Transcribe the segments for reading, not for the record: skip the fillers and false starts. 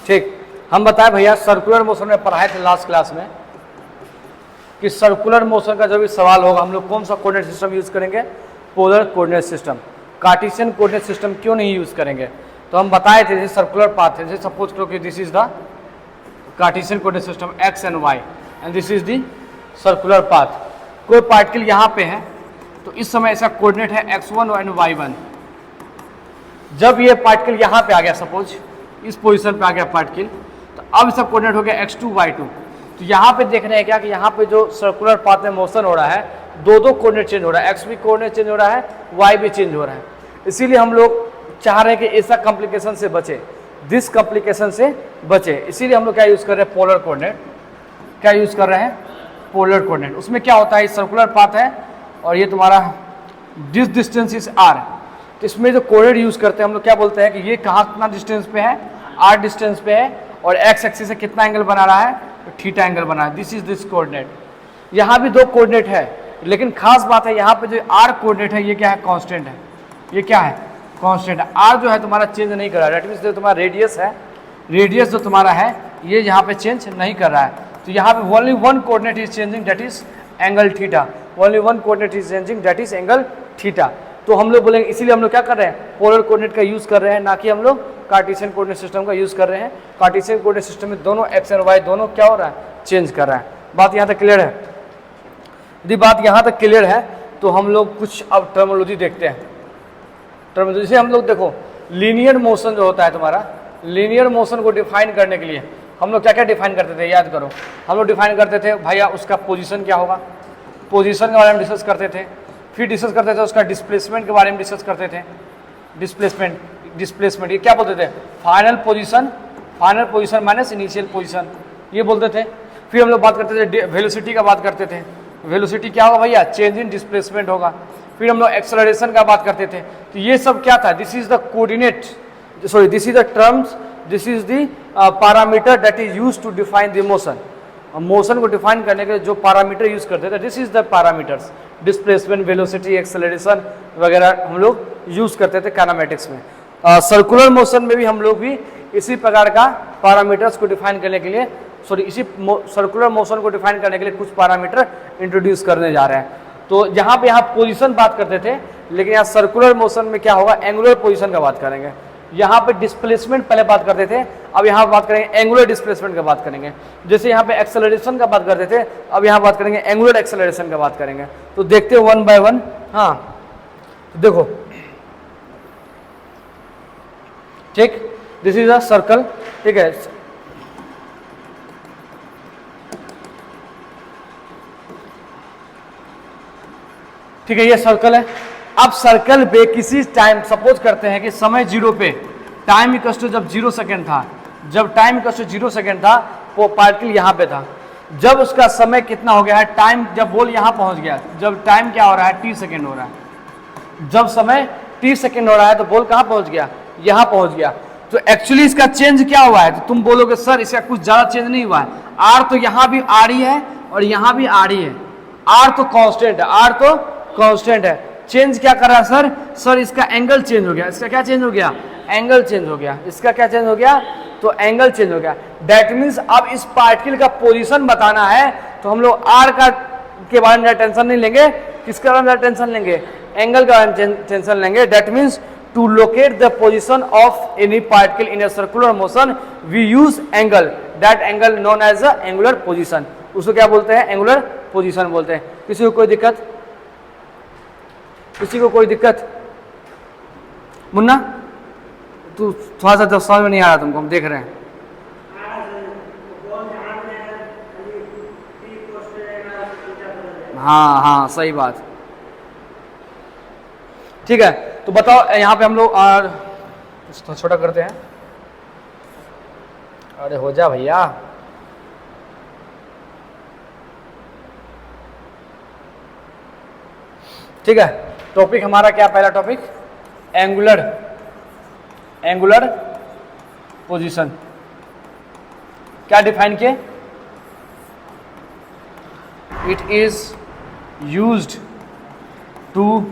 ठीक, हम बताएं भैया सर्कुलर मोशन में पढ़ाए थे लास्ट क्लास में कि सर्कुलर मोशन का जो भी सवाल होगा हम लोग कौन सा कोऑर्डिनेट सिस्टम यूज करेंगे, polar coordinate system. Cartesian coordinate system क्यों नहीं यूज करेंगे, तो हम बताए थे जैसे सर्कुलर पाथ है, जैसे सपोज करो कि this is the Cartesian coordinate system X and Y and this is the circular path. कोई पार्टिकल यहाँ पे है तो इस समय इसका कोऑर्डिनेट है x1 एंड y1। जब ये पार्टिकल यहाँ पे आ गया, सपोज इस पोजीशन पे आ गया पार्टिकल, तो अब इसका कोऑर्डिनेट हो गया x2 y2। तो यहाँ पे देख रहे हैं क्या कि यहाँ पे जो सर्कुलर पाथ में मोशन हो रहा है दो कोऑर्डिनेट चेंज हो रहा है, x भी कोऑर्डिनेट चेंज हो रहा है, y भी चेंज हो रहा है। इसीलिए हम लोग चाह रहे हैं कि ऐसा कॉम्प्लिकेशन से बचे, दिस कॉम्प्लिकेशन से बचे, इसीलिए हम लोग क्या यूज कर रहे हैं, पोलर कोऑर्डिनेट। क्या यूज कर रहे हैं, पोलर कोऑर्डिनेट। उसमें क्या होता है, सर्कुलर पाथ है और ये तुम्हारा दिस डिस्टेंस इज r, तो इसमें जो कोऑर्डिनेट यूज करते हैं हम लोग क्या बोलते हैं कि ये कहाँ कितना डिस्टेंस पे है, r डिस्टेंस पे है और x एक्सिस से कितना एंगल बना रहा है, तो थीटा एंगल बना है। This is this coordinate. यहाँ भी दो कोऑर्डिनेट है, लेकिन खास बात है यहाँ पे जो r कोऑर्डिनेट है ये क्या है, कांस्टेंट है। ये क्या है, कांस्टेंट है। r जो है तुम्हारा चेंज नहीं कर रहा है, दैट मींस जो तुम्हारा रेडियस है, रेडियस जो तुम्हारा है ये यहाँ पे चेंज नहीं कर रहा है। तो यहाँ पे only one coordinate is changing, that is angle theta. Only one coordinate is changing, that is angle theta. तो हम लोग बोलेंगे, इसीलिए हम लोग क्या कर रहे हैं, पोलर कोऑर्डिनेट का यूज कर रहे हैं, ना कि हम लोग कार्टेशियन कोऑर्डिनेट सिस्टम का यूज कर रहे हैं। कार्टेशियन कोऑर्डिनेट सिस्टम में दोनों एक्स और वाई दोनों क्या हो रहा है, चेंज कर रहा है। बात यहाँ तक क्लियर है? यदि बात यहाँ तक क्लियर है तो हम लोग कुछ अब टर्मिनोलॉजी देखते हैं। टर्मिनोलॉजी से हम लोग देखो, लीनियर मोशन जो होता है तुम्हारा, लीनियर मोशन को डिफाइन करने के लिए हम लोग क्या क्या डिफाइन करते थे, याद करो। हम लोग डिफाइन करते थे भैया उसका पोजीशन क्या होगा, पोजीशन के बारे में डिस्कस करते थे। फिर डिस्कस करते थे उसका डिस्प्लेसमेंट के बारे में डिस्कस करते थे। डिस्प्लेसमेंट ये क्या बोलते थे, final position minus initial position, ये बोलते थे। फिर हम लोग बात करते थे वेलोसिटी का, बात करते थे वेलोसिटी क्या होगा भैया, चेंज इन डिस्प्लेसमेंट होगा। फिर हम लोग एक्सेलरेशन का बात करते थे। तो ये सब क्या था, this is the coordinate, sorry this is the terms, this is the parameter that is used to define the motion. Motion को डिफाइन करने के जो पैरामीटर यूज करते थे, this is the parameters, displacement, velocity, acceleration वगैरह हम लोग use करते थे काइनेमेटिक्स में। सर्कुलर मोशन में भी हम लोग भी इसी प्रकार का पैरामीटर्स को डिफाइन करने के लिए, सॉरी इसी सर्कुलर मोशन को डिफाइन करने के लिए कुछ पैरामीटर इंट्रोड्यूस करने जा रहे हैं। तो यहाँ पे यहाँ पोजीशन बात करते थे, लेकिन यहाँ सर्कुलर मोशन में क्या होगा, एंगुलर पोजीशन का बात करेंगे। यहाँ पे डिस्प्लेसमेंट पहले बात करते थे, अब यहाँ बात करेंगे एंगुलर डिस्प्लेसमेंट का बात करेंगे। जैसे यहाँ पे एक्सेलरेशन का बात करते थे, अब यहाँ बात करेंगे एंगुलर एक्सेलरेशन का बात करेंगे। तो देखते हो वन बाय वन। हाँ तो देखो, ठीक, दिस इज अ सर्कल, ठीक है। ठीक है, ये सर्कल है। अब सर्कल पे किसी टाइम, सपोज करते हैं कि समय जीरो पे, टाइम इक्वल टू जब 0 सेकेंड था, जब टाइम इक्वल टू 0 सेकेंड था वो पार्टिकल यहाँ पे था। जब उसका समय कितना हो गया है, टाइम जब बोल यहाँ पहुँच गया, जब टाइम क्या हो रहा है, t सेकेंड हो रहा है। जब समय t सेकेंड हो रहा है तो बोल कहाँ पहुँच गया, यहाँ पहुँच गया। तो एक्चुअली इसका चेंज क्या हुआ है, तो तुम बोलोगे सर इसका कुछ ज़्यादा चेंज नहीं हुआ है। r तो यहाँ भी r ही है और यहाँ भी r ही है। r तो कांस्टेंट है, r तो कांस्टेंट है। चेंज क्या कर रहा है सर इसका एंगल चेंज हो गया। इसका क्या चेंज हो गया, एंगल चेंज हो गया। इसका क्या चेंज हो गया, तो एंगल चेंज हो गया। दैट मीन्स अब इस पार्टिकल का पोजीशन बताना है तो हम लोग आर का के बारे में टेंशन नहीं लेंगे, किसके बारे में टेंशन लेंगे, एंगल का बारे में टेंशन लेंगे। That means to locate the position of any particle in a circular motion we use angle, that angle known as a angular position. उसको क्या बोलते हैं, एंगुलर पोजीशन बोलते हैं। किसी को कोई दिक्कत, किसी को कोई दिक्कत? मुन्ना तू थोड़ा सा समझ में नहीं आ रहा तुमको, हम देख रहे हैं। हाँ हाँ सही बात, ठीक है। तो बताओ यहाँ पे हम लोग छोटा करते हैं। अरे हो जा भैया, ठीक है। टॉपिक हमारा क्या, पहला टॉपिक एंगुलर पोजीशन। क्या डिफाइन किए, it is used to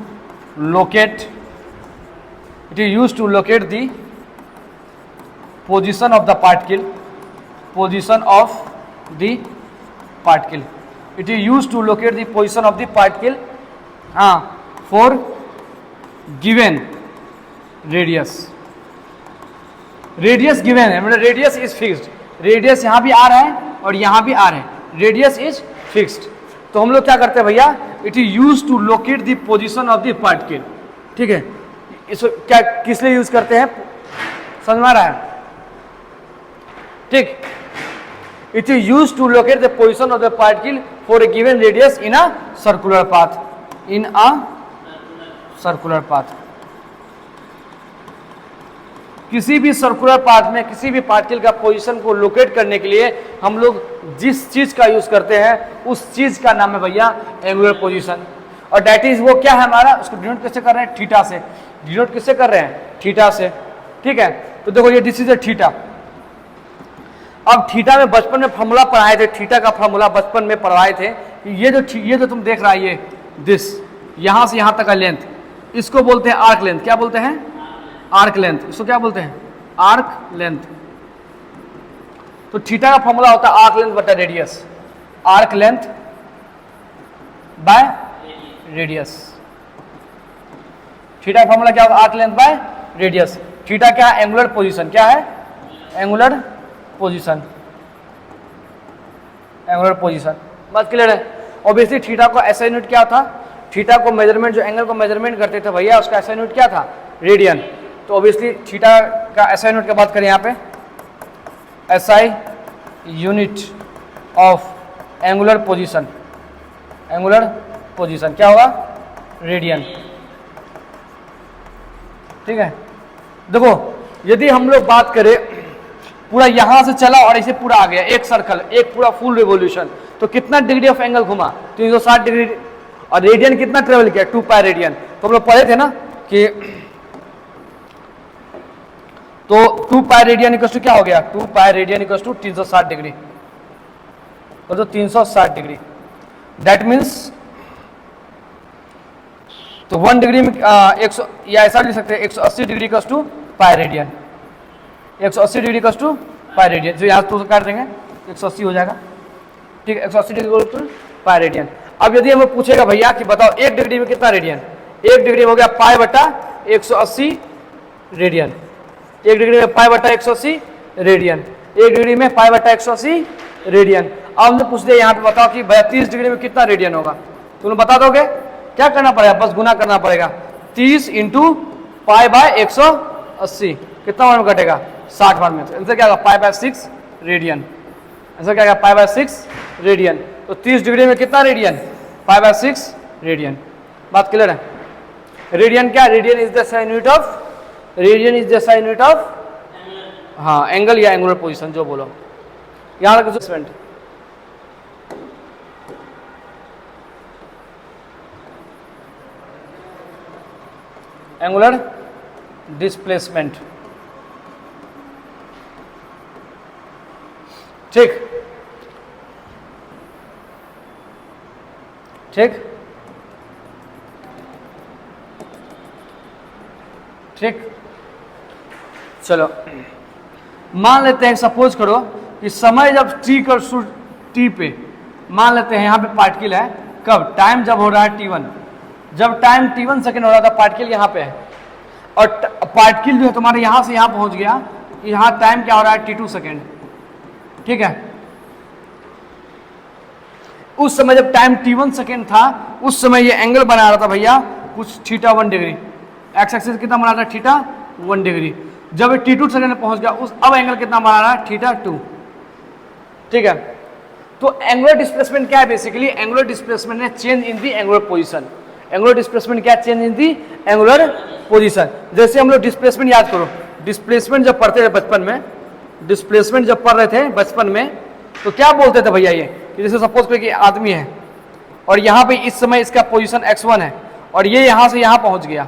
locate, the position of the particle, position of the particle. It is used to locate the position of the particle for given radius. Radius given है, मतलब radius is fixed, radius यहाँ भी आ रहा है और यहाँ भी आ रहा है, रेडियस इज फिक्स्ड। तो हम लोग क्या करते हैं भैया, it is use to locate the position of the particle. ठीक है, इसको क्या किस लिए यूज करते हैं, समझ में आ रहा है? ठीक, it is use to locate the position of the particle for a given radius in a circular path, in a circular path. किसी भी सर्कुलर पाथ में किसी भी पार्टिकल का पोजीशन को लोकेट करने के लिए हम लोग जिस चीज का यूज करते हैं उस चीज का नाम है भैया एंगुलर पोजीशन। और दैट इज वो क्या है हमारा, उसको डिनोट कैसे कर रहे हैं, थीटा से। डिनोट किससे कर रहे हैं, थीटा से। ठीक है, तो देखो ये दिस इज ए थीटा। अब थीटा में बचपन में फॉर्मूला पढ़ाए थे, थीटा का फॉर्मूला बचपन में पढ़ाए थे कि ये जो तुम देख रहा है ये दिस, यहां से यहां तक का लेंथ, इसको बोलते हैं आर्क लेंथ। क्या बोलते हैं, आर्क लेंथ। इसको क्या बोलते हैं, आर्क लेंथ। तो थीटा का फॉर्मूला होता है आर्क लेंथ बटा radius, arc length by radius. Theta का फॉर्मूला क्या होगा, arc length by radius. Theta क्या है, एंगुलर पोजीशन। क्या है, एंगुलर पोजीशन, एंगुलर पोजीशन। बात क्लियर है? ऑब्वियसली थीटा को ऐसा यूनिट क्या था, थीटा को मेजरमेंट, जो एंगल को मेजरमेंट करते थे भैया, उसका ऐसा यूनिट क्या था, रेडियन। तो ऑब्वियसली थीटा का एसआई यूनिट की बात करें यहाँ पे, SI unit of angular position, angular position क्या होगा, रेडियन। ठीक है, देखो यदि हम लोग बात करें पूरा यहां से चला और इसे पूरा आ गया एक सर्कल, एक पूरा फुल रिवोल्यूशन, तो कितना डिग्री ऑफ एंगल घुमा, 360 डिग्री। और रेडियन कितना ट्रेवल किया, 2 पाई रेडियन। तो हम लोग पढ़े थे ना कि तो 2 पाई रेडियन इक्वल टू क्या हो गया, 2 pi radian equal to 360 degree. तो 360 डिग्री दैट मीन्स, तो 1 डिग्री में 100, या ऐसा लिख सकते हैं 180 degree equal to pi radian, 180 degree equal to pi radian. जो यहाँ तो काट देंगे 180 हो जाएगा। ठीक है, 180 degree equal to pi radian. अब यदि हमें पूछेगा भैया कि बताओ 1 डिग्री में कितना रेडियन, 1 डिग्री हो गया पाई बटा 180 रेडियन, 1 डिग्री में पाई बटा 180 रेडियन, 1 डिग्री में पाई बटा 180 रेडियन। अब हमने पूछ दिया यहाँ पे बताओ कि भैया 30 डिग्री में कितना रेडियन होगा, तुम बता दोगे? क्या करना पड़ेगा, बस गुना करना पड़ेगा, 30 इंटू पाई बाय 180, कितना बार में कटेगा, 60 बार में। तो आंसर क्या होगा, पाई बाय 6 रेडियन। आंसर क्या होगा, पाई बाय 6 रेडियन। तो 30 डिग्री में कितना रेडियन, पाई बाय 6 रेडियन। बात क्लियर है? रेडियन क्या, radian is the sine unit of, radian is the sine unit of, हाँ एंगल या एंगुलर पोजीशन जो बोलो। यहाँ रखो स्टूडेंट, एंगुलर डिस्प्लेसमेंट। ठीक ठीक ठीक, चलो मान लेते हैं, सपोज करो कि समय जब टी पे, मान लेते हैं यहाँ पे पार्टिकल है, कब, टाइम जब हो रहा है t1, जब टाइम t1 सेकेंड हो रहा था, पार्टिकल यहाँ पे है, और पार्टिकल जो है तुम्हारे यहाँ से यहाँ पहुँच गया, यहाँ टाइम क्या हो रहा है, t2 सेकेंड। ठीक है, उस समय जब टाइम t1 सेकेंड था, उस समय ये एंगल बना रहा था भैया कुछ θ1 डिग्री, एक्स एक्सिस कितना बना रहा है, θ1 डिग्री। जब ये t2 सेकेंड में पहुंच गया, उस अब एंगल कितना बना रहा है, θ2। ठीक है, तो एंगुलर डिस्प्लेसमेंट क्या है, बेसिकली एंगुलर डिस्प्लेसमेंट है change in the angular position. Angular displacement क्या, change in the angular position. जैसे हम लोग डिस्प्लेसमेंट याद करो, डिस्प्लेसमेंट जब पढ़ते थे बचपन में, डिस्प्लेसमेंट जब पढ़ रहे थे बचपन में, तो क्या बोलते थे भैया, ये कि जैसे सपोज कोई आदमी है और यहाँ पे इस समय इसका पोजीशन x1 है और ये यहाँ से यहाँ पहुँच गया,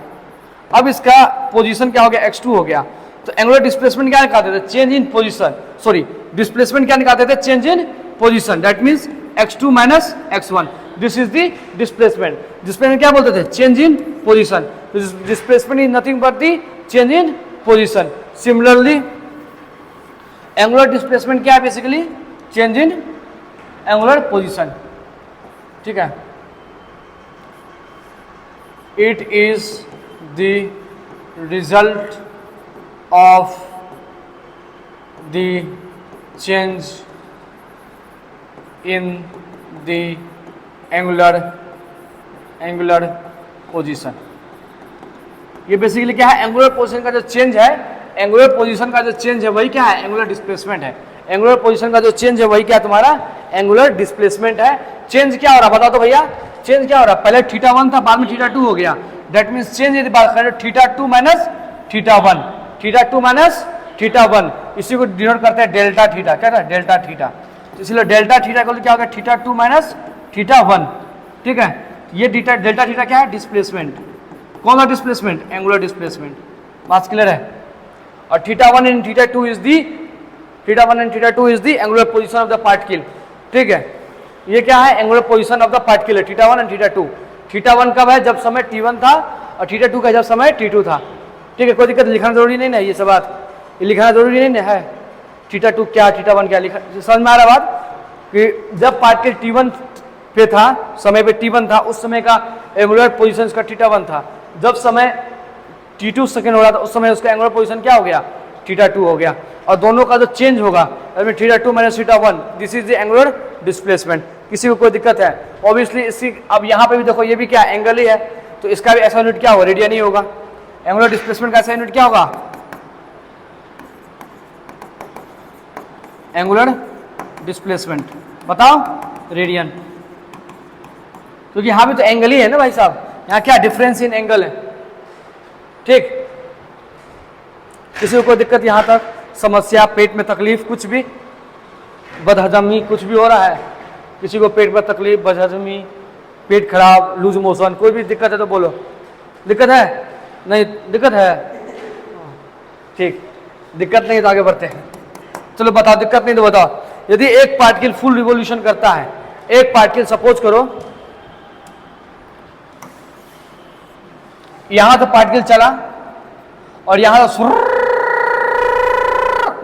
अब इसका पोजीशन क्या हो गया, x2 हो गया। तो एंगुलर डिस्प्लेसमेंट क्या निकालते थे, change in position, sorry displacement क्या निकालते थे, change in position. That means x2 minus x1, this is the displacement. Displacement क्या बोलते थे, change in position. Displacement is nothing but the change in position. Similarly angular displacement क्या है? Basically change in angular position, ठीक है। It is the result of the change in the angular position. ये basically क्या है? Angular position का जो change है, एंगुलर पोजीशन का जो चेंज है वही क्या है? एंगुलर डिस्प्लेसमेंट है। एंगुलर पोजीशन का जो चेंज है वही क्या तुम्हारा? एंगुलर डिस्प्लेसमेंट है। चेंज क्या हो रहा बता दो भैया, चेंज क्या हो रहा? पहले θ1 था, बाद में θ2 हो गया। दैट मीन्स चेंज यदि बात करें θ2 माइनस θ1, θ2 माइनस θ1, इसी को डिनोट करते हैं डेल्टा थीटा। क्या था? Delta theta. इसलिए डेल्टा थीटा का क्या होगा? θ2 माइनस θ1, ठीक है। ये डेल्टा थीटा क्या है? डिस्प्लेसमेंट। कौन सा डिस्प्लेसमेंट? Angular displacement. बात क्लियर है? और θ1 and θ2 is the angular position of the particle, ठीक है। ये क्या है? Angular position of the particle है, θ1 एंड θ2। θ1 कब है? जब समय t1 था, और θ2 का जब समय t2 था, ठीक है। कोई दिक्कत लिखना जरूरी नहीं ना, ये सब बात ये लिखना जरूरी नहीं है। θ2 क्या, θ1 क्या लिखा, समझ में आ रहा बात? कि जब पार्टिकल t1 पे था, समय पे t1 था, उस समय का एंगुलर पोजीशन का θ1 था। जब समय t2 सेकेंड हो रहा था, उस समय उसका एंगुलर पोजीशन क्या हो गया? θ2 हो गया। और दोनों का जो चेंज होगा θ2 minus θ1, this is the angular displacement. किसी को कोई दिक्कत है? ऑब्वियसली इसकी अब यहाँ पे भी देखो, ये भी क्या एंगल ही है, तो इसका भी ऐसा यूनिट क्या होगा? रेडियन ही होगा। एंगुलर डिस्प्लेसमेंट का ऐसा यूनिट क्या होगा? एंगुलर डिस्प्लेसमेंट बताओ, रेडियन। क्योंकि यहाँ भी तो एंगल ही है ना भाई साहब, यहाँ क्या डिफरेंस इन एंगल है, ठीक। किसी को कोई दिक्कत यहाँ तक? समस्या, पेट में तकलीफ, कुछ भी, बदहजमी कुछ भी हो रहा है? किसी को पेट में तकलीफ, बदहजमी, पेट खराब, लूज मोशन, कोई भी दिक्कत है तो बोलो। दिक्कत है? नहीं दिक्कत है, ठीक। दिक्कत नहीं तो आगे बढ़ते हैं। चलो बताओ, दिक्कत नहीं तो बताओ। यदि एक पार्टिकल फुल रिवॉल्यूशन करता है, एक पार्टिकल सपोज करो यहां तो पार्टिकल चला और यहां तो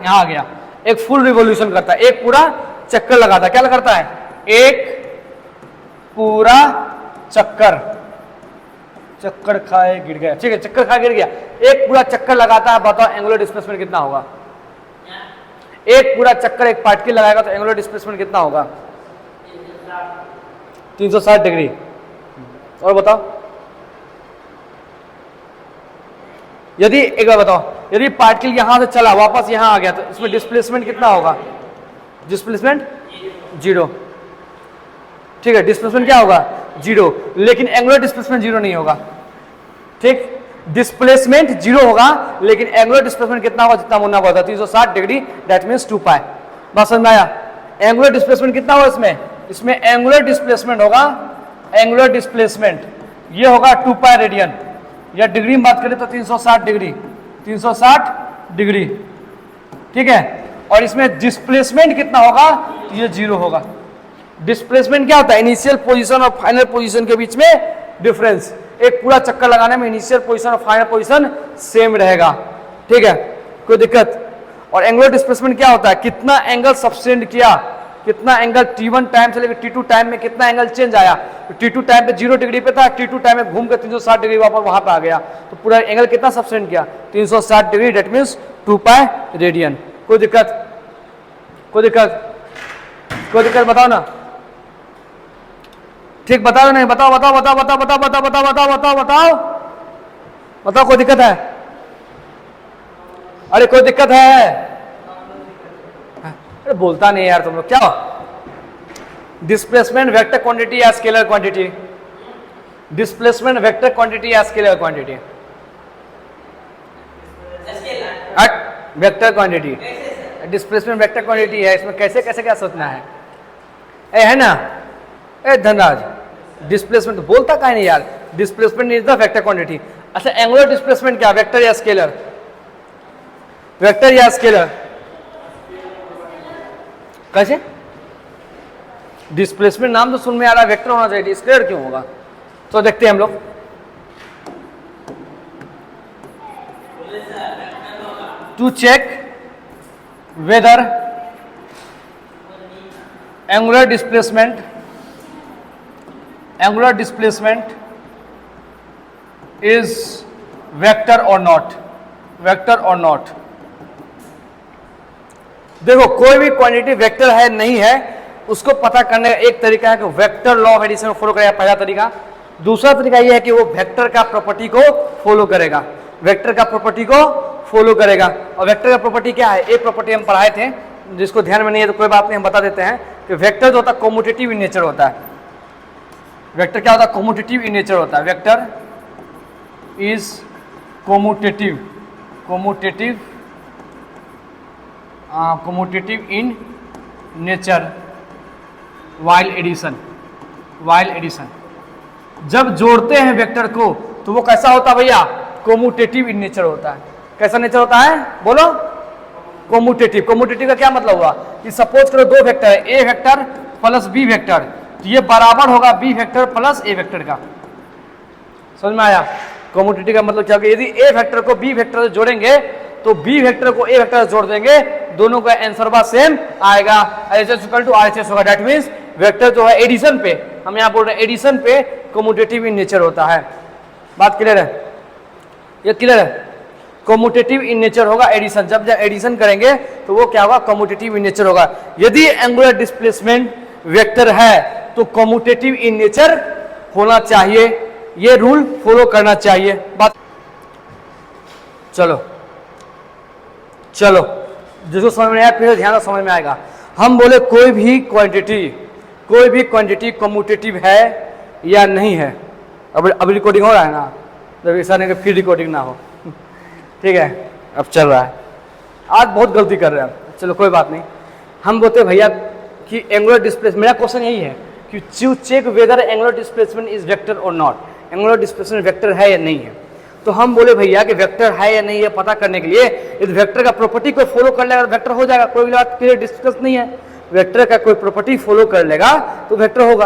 यहां आ गया, एक फुल रिवॉल्यूशन करता है, एक पूरा चक्कर लगाता है। क्या करता है? एक पूरा चक्कर खाए गिर गया, ठीक है, चक्कर खाए गिर गया, एक पूरा चक्कर लगाता है। बताओ एंगुलर डिस्प्लेसमेंट कितना होगा? एक पूरा चक्कर एक पार्टिकल लगाएगा तो एंगुलर डिस्प्लेसमेंट कितना होगा? 360 डिग्री। और बताओ, यदि एक बार बताओ, यदि पार्टिकल यहां से चला वापस यहां आ गया तो इसमें डिस्प्लेसमेंट कितना होगा? डिस्प्लेसमेंट 0, ठीक है। डिस्प्लेसमेंट क्या होगा? 0। लेकिन एंगुलर डिस्प्लेसमेंट 0 नहीं होगा, ठीक। डिस्प्लेसमेंट 0 होगा, लेकिन एंगुलर डिस्प्लेसमेंट कितना होगा? जितना मुन्ना बोला था, 360 डिग्री, दैट मीन्स 2 पाई। बात समझ में आया? एंगुलर डिस्प्लेसमेंट कितना होगा इसमें एंगुलर डिस्प्लेसमेंट होगा, एंगुलर डिस्प्लेसमेंट ये होगा 2 पाई रेडियन, या डिग्री में बात करें तो 360 डिग्री, 360 डिग्री, ठीक है। और इसमें डिस्प्लेसमेंट कितना होगा? ये 0 होगा। डिस्प्लेसमेंट क्या होता है? इनिशियल पोजीशन और फाइनल पोजीशन के बीच में डिफरेंस। एक पूरा चक्कर लगाने में इनिशियल पोजीशन और फाइनल पोजीशन सेम रहेगा, ठीक है, कोई दिक्कत? और एंगुलर डिस्प्लेसमेंट क्या होता है? कितना एंगल सबसेंड किया, कितना एंगल t1 टाइम से लेकर t2 टाइम में कितना एंगल चेंज आया। तो t2 टाइम पे 0 डिग्री पे था, t2 टाइम में घूम कर 360 डिग्री वापस वहां पे आ गया, तो पूरा एंगल कितना सबसेंड किया? 360 degree, that means 2 pi radian. कोई दिक्कत? कोई दिक्कत? कोई दिक्कत बताओ ना, ठीक। बताओ नहीं? बताओ बताओ बताओ बताओ बताओ बताओ बताओ बताओ बताओ बताओ बताओ, कोई दिक्कत है? अरे कोई दिक्कत है? अरे बोलता नहीं यार तुम लोग, क्या? डिस्प्लेसमेंट वेक्टर क्वांटिटी या scalar quantity? Displacement vector quantity या scalar quantity? Vector quantity. Displacement vector quantity है, इसमें कैसे कैसे क्या सोचना है? है ना? ए धनराज, डिस्प्लेसमेंट तो बोलता काहे नहीं यार? Displacement is the vector quantity. अच्छा, एंगुलर डिस्प्लेसमेंट क्या? वेक्टर या स्केलर? वेक्टर या स्केलर? कैसे? डिस्प्लेसमेंट नाम तो सुन में आ रहा है, वेक्टर होना चाहिए, स्केलर क्यों होगा? तो देखते हैं हम लोग। To check whether angular displacement is vector or not, देखो कोई भी क्वांटिटी वेक्टर है नहीं है उसको पता करने का एक तरीका है कि वेक्टर लॉ ऑफ एडिशन को फॉलो करेगा, पहला तरीका। दूसरा तरीका यह है कि वो वेक्टर का प्रॉपर्टी को फॉलो करेगा, वेक्टर का प्रॉपर्टी को फॉलो करेगा। और वेक्टर का प्रॉपर्टी क्या है, एक प्रॉपर्टी हम पढ़ाए थे, जिसको ध्यान में नहीं है तो कोई बात नहीं, हम बता देते हैं कि वेक्टर जो होता है कम्यूटेटिव इन नेचर होता है। वेक्टर क्या होता है, कम्यूटेटिव इन नेचर होता है। Vector is commutative in nature while addition. जब जोड़ते हैं वेक्टर को तो वो कैसा होता है भैया, कम्यूटेटिव इन नेचर होता है। कैसा नेचर होता है बोलो, कम्यूटेटिव। कम्यूटेटिव का क्या मतलब हुआ कि सपोज करो दो वेक्टर है, ए वेक्टर प्लस बी वेक्टर, तो ये बराबर होगा बी वेक्टर प्लस ए वेक्टर का। समझ में आया? कम्यूटेटिव का मतलब क्या होगा, यदि ए वेक्टर को बी वेक्टर से जोड़ेंगे तो बी वेक्टर को ए वेक्टर से जोड़ देंगे, दोनों का आंसर बा सेम आएगा, RHS इक्वल टू RHS होगा। दैट मींस वेक्टर जो है एडिशन पे, हम यहाँ बोल रहे हैं एडिशन पे कम्यूटेटिव इन नेचर होता है। बात क्लियर है? ये क्लियर है? कम्यूटेटिव इन नेचर होगा एडिशन, जब एडिशन करेंगे तो वो क्या होगा, कम्यूटेटिव इन नेचर होगा। यदि एंगुलर डिस्प्लेसमेंट वेक्टर है तो कम्यूटेटिव इन नेचर होना चाहिए, ये रूल फॉलो करना चाहिए। बात चलो जिसको समझ में आया फिर ध्यान से समझ में आएगा। हम बोले कोई भी क्वांटिटी कम्यूटेटिव है या नहीं है। अब रिकॉर्डिंग हो रहा है ना, जब ऐसा नहीं कि फिर रिकॉर्डिंग ना हो, ठीक है? अब चल रहा है, आज बहुत गलती कर रहे हैं, चलो कोई बात नहीं। हम बोलते भैया कि एंगुलर डिस्प्लेसमेंट, मेरा क्वेश्चन यही है कि check whether angular displacement is vector और नॉट, एंगुलर डिस्प्लेसमेंट वेक्टर है या नहीं है। तो हम बोले भैया कि वेक्टर है या नहीं है पता करने के लिए यदि वेक्टर का प्रॉपर्टी को फॉलो कर लेगा तो वेक्टर हो जाएगा, कोई बात के लिए डिस्कस नहीं है। वेक्टर का कोई प्रॉपर्टी फॉलो कर लेगा तो वेक्टर होगा।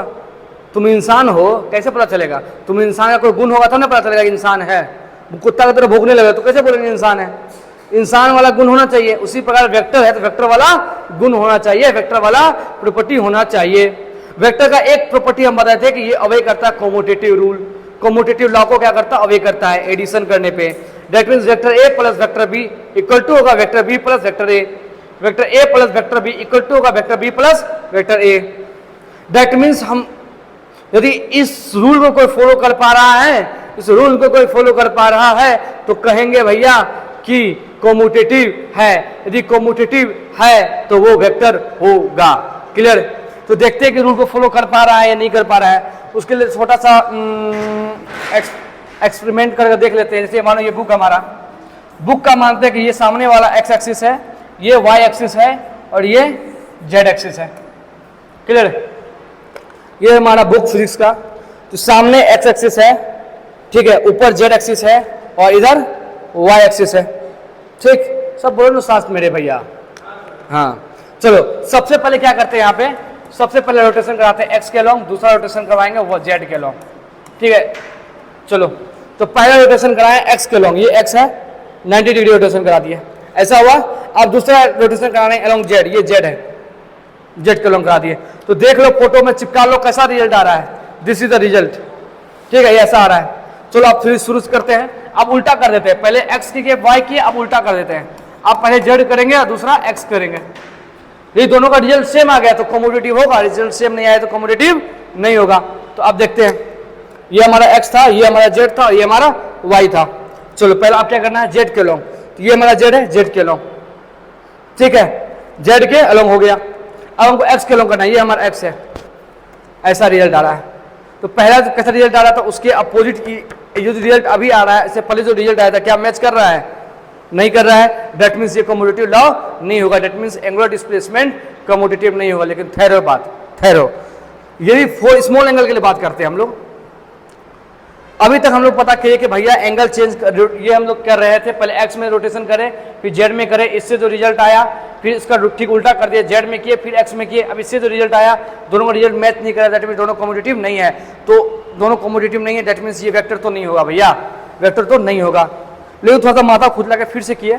तुम इंसान हो कैसे पता चलेगा, तुम इंसान का कोई गुण होगा तो ना पता चलेगा इंसान है। कुत्ता की तरह भोगने लगे तो कैसे बोलेंगे इंसान है, इंसान वाला गुण होना चाहिए। उसी प्रकार वेक्टर है तो वेक्टर वाला गुण होना चाहिए, वेक्टर वाला प्रॉपर्टी होना चाहिए। वेक्टर का एक प्रॉपर्टी हम बताए थे कि ये अवे करता है कम्यूटेटिव रूल, कम्यूटेटिव लॉ को क्या करता है, अवे करता है एडिशन करने पे। That means vector A plus vector B equal to होगा vector B plus vector A, vector A plus vector B equal to होगा vector B plus vector A. That means हम यदि इस रूल को कोई फॉलो कर पा रहा है, इस रूल को कोई फॉलो कर पा रहा है तो कहेंगे भैया कि कम्यूटेटिव है। यदि कम्यूटेटिव है तो वो वेक्टर होगा। क्लियर? तो देखते हैं कि रूल को फॉलो कर पा रहा है या नहीं कर पा रहा है। उसके लिए छोटा सा एक्सपेरिमेंट करके देख लेते हैं। जैसे मानो ये बुक हमारा, बुक का मानते हैं कि ये सामने वाला एक्स एक्सिस है, ये वाई एक्सिस है और ये जेड एक्सिस है। क्लियर? ये हमारा बुक फिजिक्स का, तो सामने एक्स एक्सिस है, ठीक है, ऊपर जेड एक्सिस है और इधर वाई एक्सिस है। ठीक, सब बोलो ना साथ मेरे भैया। हाँ चलो, सबसे पहले क्या करते हैं यहाँ पे, सबसे पहले रोटेशन कराते हैं एक्स के लॉन्ग, दूसरा रोटेशन करवाएंगे वो जेड के लॉन्ग। ठीक है, चलो तो पहला रोटेशन कराएं एक्स के लॉन्ग, ये एक्स है, 90 डिग्री रोटेशन करा दिए, ऐसा हुआ। अब दूसरा रोटेशन कराने अलॉन्ग जेड, ये जेड है, जेड के लॉन्ग करा दिए। तो देख लो फोटो में चिपका लो कैसा रिजल्ट आ रहा है, दिस इज द रिजल्ट। ठीक है, ये ऐसा आ रहा है। चलो अब फिर शुरू करते हैं, अब उल्टा कर देते हैं, पहले एक्स की वाई की, अब उल्टा कर देते हैं। अब पहले जेड करेंगे और दूसरा एक्स करेंगे। ये दोनों का रिजल्ट सेम आ गया तो कम्यूटेटिव होगा, रिजल्ट सेम नहीं आया तो कम्यूटेटिव नहीं होगा। तो अब देखते हैं, ये हमारा एक्स था, ये हमारा जेड था, ये हमारा वाई था। चलो पहले आप क्या करना है, जेड के लॉन्ग, तो ये हमारा जेड है, जेड के लॉन्ग, ठीक है, जेड के अलॉन्ग हो गया। अब हमको एक्स के लॉन्ग करना है, ये हमारा एक्स है, ऐसा रिजल्ट आ रहा है। तो पहला कैसा रिजल्ट आ रहा था, उसके अपोजिट की जो रिजल्ट अभी आ रहा है, इससे पहले जो रिजल्ट आया था क्या मैच कर रहा है, नहीं कर रहा है। दैट मीन्स ये कम्यूटेटिव लॉ नहीं होगा, that means angular displacement commutative नहीं होगा। लेकिन ठहरो बात, ठहरो, यदि फोर स्मॉल एंगल के लिए बात करते हैं हम लोग, अभी तक हम लोग पता किए कि भैया एंगल चेंज, ये हम लोग कर रहे थे, पहले एक्स में रोटेशन करें फिर जेड में करें, इससे जो रिजल्ट आया फिर इसका ठीक उल्टा कर दिया, जेड में किए फिर एक्स में किए, अब इससे जो रिजल्ट आया दोनों का रिजल्ट मैच नहीं करा, दैट मीन्स दोनों कम्यूटेटिव नहीं है। तो दोनों कम्यूटेटिव नहीं है, दैट मीन्स ये वेक्टर तो नहीं होगा भैया, वेक्टर तो नहीं होगा। लेकिन थोड़ा सा माथा खुद लगा फिर से किए,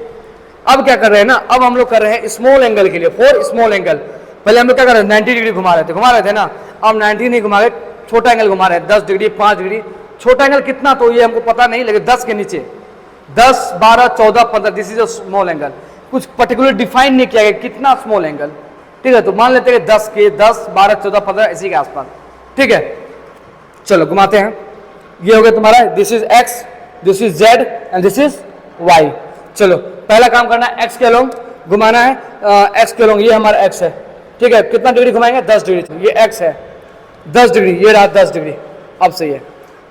अब क्या कर रहे हैं ना, अब हम लोग कर रहे हैं स्मॉल एंगल के लिए, फॉर स्मॉल एंगल। पहले हम लोग क्या कर रहे हैं 90 डिग्री घुमा रहे थे ना, अब 90 नहीं घुमा रहे, छोटा एंगल घुमा रहे हैं 10 डिग्री 5 डिग्री। छोटा एंगल कितना तो ये हमको पता नहीं, लेकिन 10 के नीचे 10 12 14 15 this is a small angle. कुछ पर्टिकुलर डिफाइन नहीं किया गया कितना स्मॉल एंगल, ठीक है। तो मान लेते हैं 10 के 10 12 14 15 इसी के आसपास, ठीक है। चलो घुमाते हैं, ये हो गया तुम्हारा, this is X, this is Z and this is Y. चलो पहला काम करना है, एक्स के अलोंग घुमाना है, एक्स के अलोंग, ये हमारा एक्स है, ठीक है। कितना डिग्री घुमाएंगे 10 डिग्री, ये एक्स है 10 डिग्री, ये रहा 10 डिग्री। अब सही है,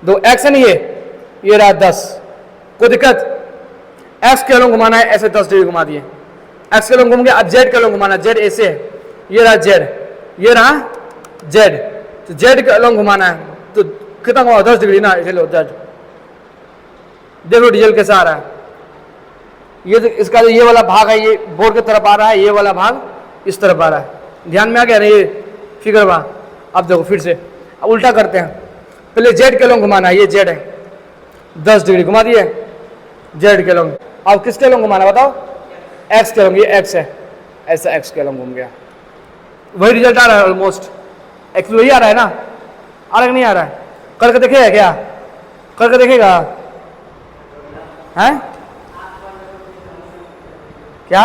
दो एक्स है नहीं, ये रहा 10, कोई दिक्कत। एक्स के अलोंग घुमाना है, ऐसे 10 डिग्री घुमा दिए, एक्स के अलोंग घूम गया। अब जेड के अलोंग घुमाना, जेड ऐसे है, ये रहा जेड, ये रहा जेड, तो जेड के अलोंग घुमाना है, तो कितना घुमा 10 डिग्री ना, चलो जेड, देखो डीजल कैसा आ रहा है, ये इसका जो ये वाला भाग है ये बोर्ड की तरफ आ रहा है, ये वाला भाग इस तरफ आ रहा है, ध्यान में आ गया ना ये फिगर बा। अब देखो फिर से, अब उल्टा करते हैं, पहले जेड के लोग घुमाना है, ये जेड है 10 डिग्री घुमा दिए जेड के लोग। अब किसके लोग घुमाना बताओ, एक्स के लोग, ये एक्स है, ऐसा एक्स के लोग घूम गया, वही रिजल्ट आ रहा है ऑलमोस्ट, एक्स वही आ रहा है ना, अलग नहीं आ रहा है। करके देखेगा क्या, करके देखेगा है क्या,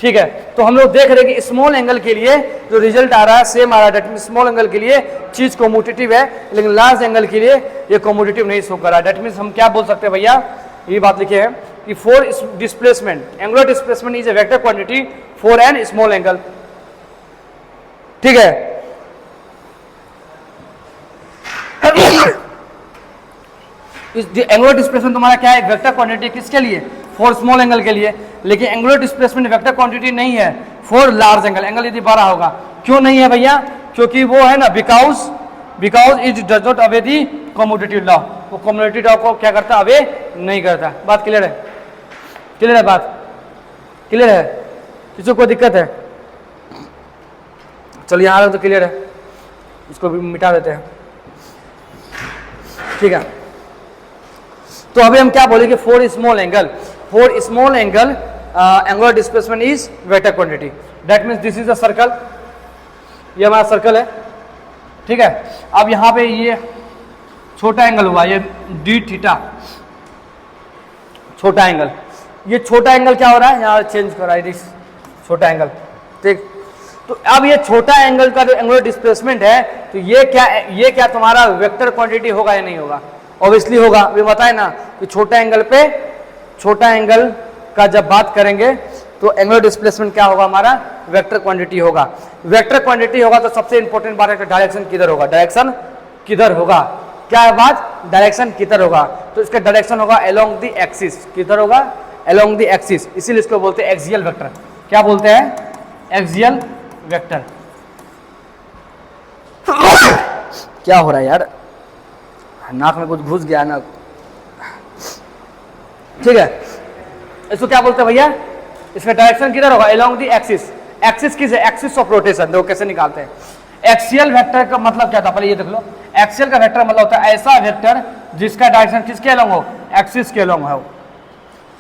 ठीक है। तो हम लोग देख रहे हैं कि स्मॉल एंगल के लिए जो रिजल्ट आ रहा है सेम आ रहा है, डेट मीन्स स्मॉल एंगल के लिए चीज कॉम्यूटेटिव है, लेकिन लार्ज एंगल के लिए ये कॉम्यूटेटिव नहीं शो कर रहा है। डेट मीन्स हम क्या बोल सकते हैं भैया, ये बात लिखे हैं कि for displacement, angular displacement is a vector quantity for an small angle, ठीक है। एंगुलर डिस्प्लेसमेंट तुम्हारा क्या है, वेक्टर क्वांटिटी किसके लिए, फॉर स्मॉल एंगल के लिए, लेकिन एंगुलर डिस्प्लेसमेंट वेक्टर क्वांटिटी नहीं है फॉर लार्ज एंगल, एंगल यदि बड़ा होगा। क्यों नहीं है भैया, क्योंकि वो है ना because it does not away the commutative law, वो कम्यूटेटिव लॉ को क्या करता, अवे नहीं करता। बात क्लियर है, क्लियर है, बात क्लियर है, किसी को कोई दिक्कत है, चलिए यहाँ तो क्लियर है, इसको भी मिटा देते हैं, ठीक है। तो अभी हम क्या बोलेंगे, for small angle angular displacement is vector quantity, that means this is a circle, ये हमारा सर्कल है, ठीक है। अब यहाँ पे ये छोटा एंगल हुआ, ये डी थीटा, छोटा एंगल, ये छोटा एंगल क्या हो रहा है, यहाँ चेंज कर रहा है दिस छोटा एंगल, ठीक। तो अब ये छोटा एंगल का जो एंगुलर डिस्प्लेसमेंट है, तो ये क्या तुम्हारा वेक्टर क्वांटिटी होगा या नहीं होगा, ऑब्वियसली होगा। अभी बताए ना कि छोटा एंगल पे, छोटा एंगल का जब बात करेंगे तो एंगुलर डिस्प्लेसमेंट क्या होगा, हमारा वेक्टर क्वांटिटी होगा। वेक्टर क्वांटिटी होगा तो सबसे इंपॉर्टेंट बात है कि डायरेक्शन किधर होगा, डायरेक्शन किधर होगा, क्या है बात, डायरेक्शन किधर होगा, तो इसका डायरेक्शन होगा अलोंग द एक्सिस, किधर होगा, अलोंग द एक्सिस, इसीलिए इसको बोलते हैं एक्सियल वेक्टर। क्या बोलते हैं, एक्सियल वेक्टर। क्या हो रहा है यार, नाक में कुछ घुस गया ना, ठीक है। इसको क्या बोलते हैं भैया, इसका डायरेक्शन किधर होगा, अलोंग द एक्सिस। एक्सिस किस है, एक्सिस ऑफ रोटेशन। देखो कैसे निकालते हैं, एक्सियल वेक्टर का मतलब क्या था, पहले ये देख लो। एक्सियल का वेक्टर मतलब होता है ऐसा वेक्टर जिसका डायरेक्शन किसके अलोंग हो, एक्सिस के अलोंग हो।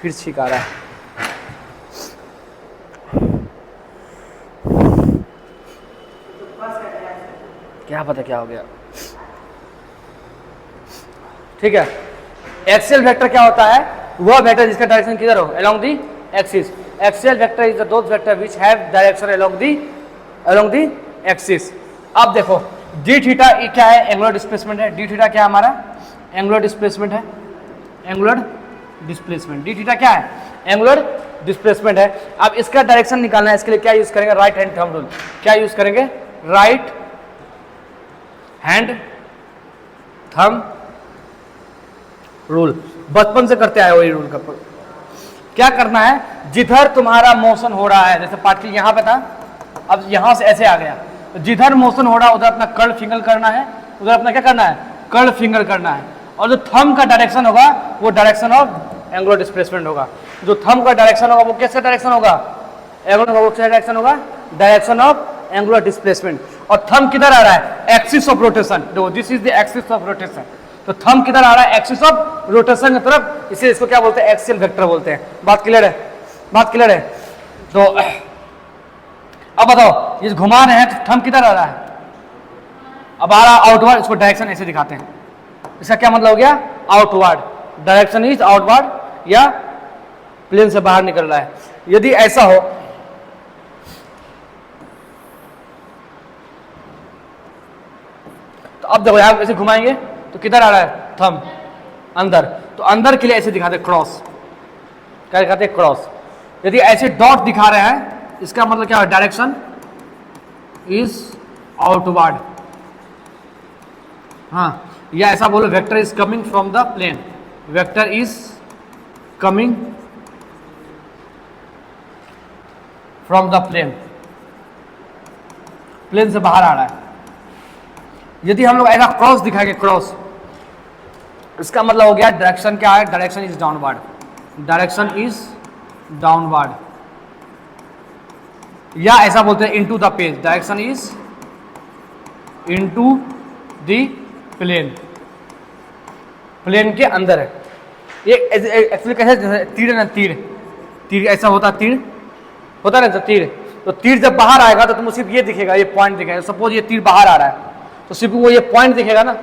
फिर ठीक आ रहा है, क्या पता क्या हो गया, ठीक है। एक्सियल वेक्टर क्या होता है, वह वेक्टर जिसका डायरेक्शन किधर हो, along the axis. Axial vector is those vector which have direction along the axis. अब देखो डी थीटा क्या है, एंगुलर डिस्प्लेसमेंट है। डी थीटा क्या है हमारा, एंगुलर डिस्प्लेसमेंट है, एंगुलर डिस्प्लेसमेंट। डी थीटा क्या है, एंगुलर डिस्प्लेसमेंट है। अब इसका डायरेक्शन निकालना है, इसके लिए क्या यूज करेंगे, राइट हैंड थंब रूल। क्या यूज करेंगे, राइट हैंड थंब रूल, बचपन से करते आए वही रूल का। क्या करना है, जिधर तुम्हारा मोशन हो रहा है, जैसे पार्टिकल यहाँ पे था, अब यहाँ से ऐसे आ गया, तो जिधर मोशन हो रहा है उधर अपना कर्ल फिंगर करना है, उधर अपना क्या करना है, कर्ल फिंगर करना है। और जो थंब का डायरेक्शन होगा वो डायरेक्शन ऑफ एंगुलर डिस्प्लेसमेंट होगा। जो थंब का डायरेक्शन होगा वो कैसा डायरेक्शन होगा, एंगुलर, वो क्या डायरेक्शन होगा, डायरेक्शन ऑफ एंगुलर डिस्प्लेसमेंट। और थंब किधर आ रहा है, axis of rotation. This is the axis of rotation. तो थंब किधर आ रहा है, एक्सिस ऑफ रोटेशन की तरफ, इसलिए इसको क्या बोलते हैं, एक्सियल वेक्टर बोलते हैं। बात क्लियर है, बात क्लियर है। तो अब बताओ, ये घुमा रहे हैं तो थंब किधर आ रहा है, अब आ रहा आउटवर्ड, इसको डायरेक्शन ऐसे दिखाते हैं। इसका क्या मतलब हो गया, आउटवर्ड, डायरेक्शन इज आउटवर्ड या प्लेन से बाहर निकल रहा है। यदि ऐसा हो तो अब देखो यहां ऐसे घुमाएंगे तो किधर आ रहा है, थंब अंदर, तो अंदर के लिए ऐसे दिखाते क्रॉस, क्या दिखाते हैं, क्रॉस। यदि ऐसे डॉट दिखा रहे हैं इसका मतलब क्या है, डायरेक्शन इज आउटवर्ड, हाँ, या ऐसा बोलो vector is coming from the plane, vector is coming from the plane, plane से बाहर आ रहा है। यदि हम लोग ऐसा क्रॉस दिखाएंगे, क्रॉस, इसका मतलब हो गया डायरेक्शन क्या है, direction is downward, direction is downward, या ऐसा बोलते हैं into the page, direction is into the plane, plane के अंदर है। ये एक्चुअली कैसे, तीर है ना, तीर, तीर ऐसा होता, तीर होता है ना, तो तीर, तो तीर जब बाहर आएगा तो तुमको सिर्फ ये दिखेगा, ये पॉइंट दिखेगा। सपोज ये तीर बाहर आ रहा है तो सिर्फ वो ये पॉइंट दिखेगा ना,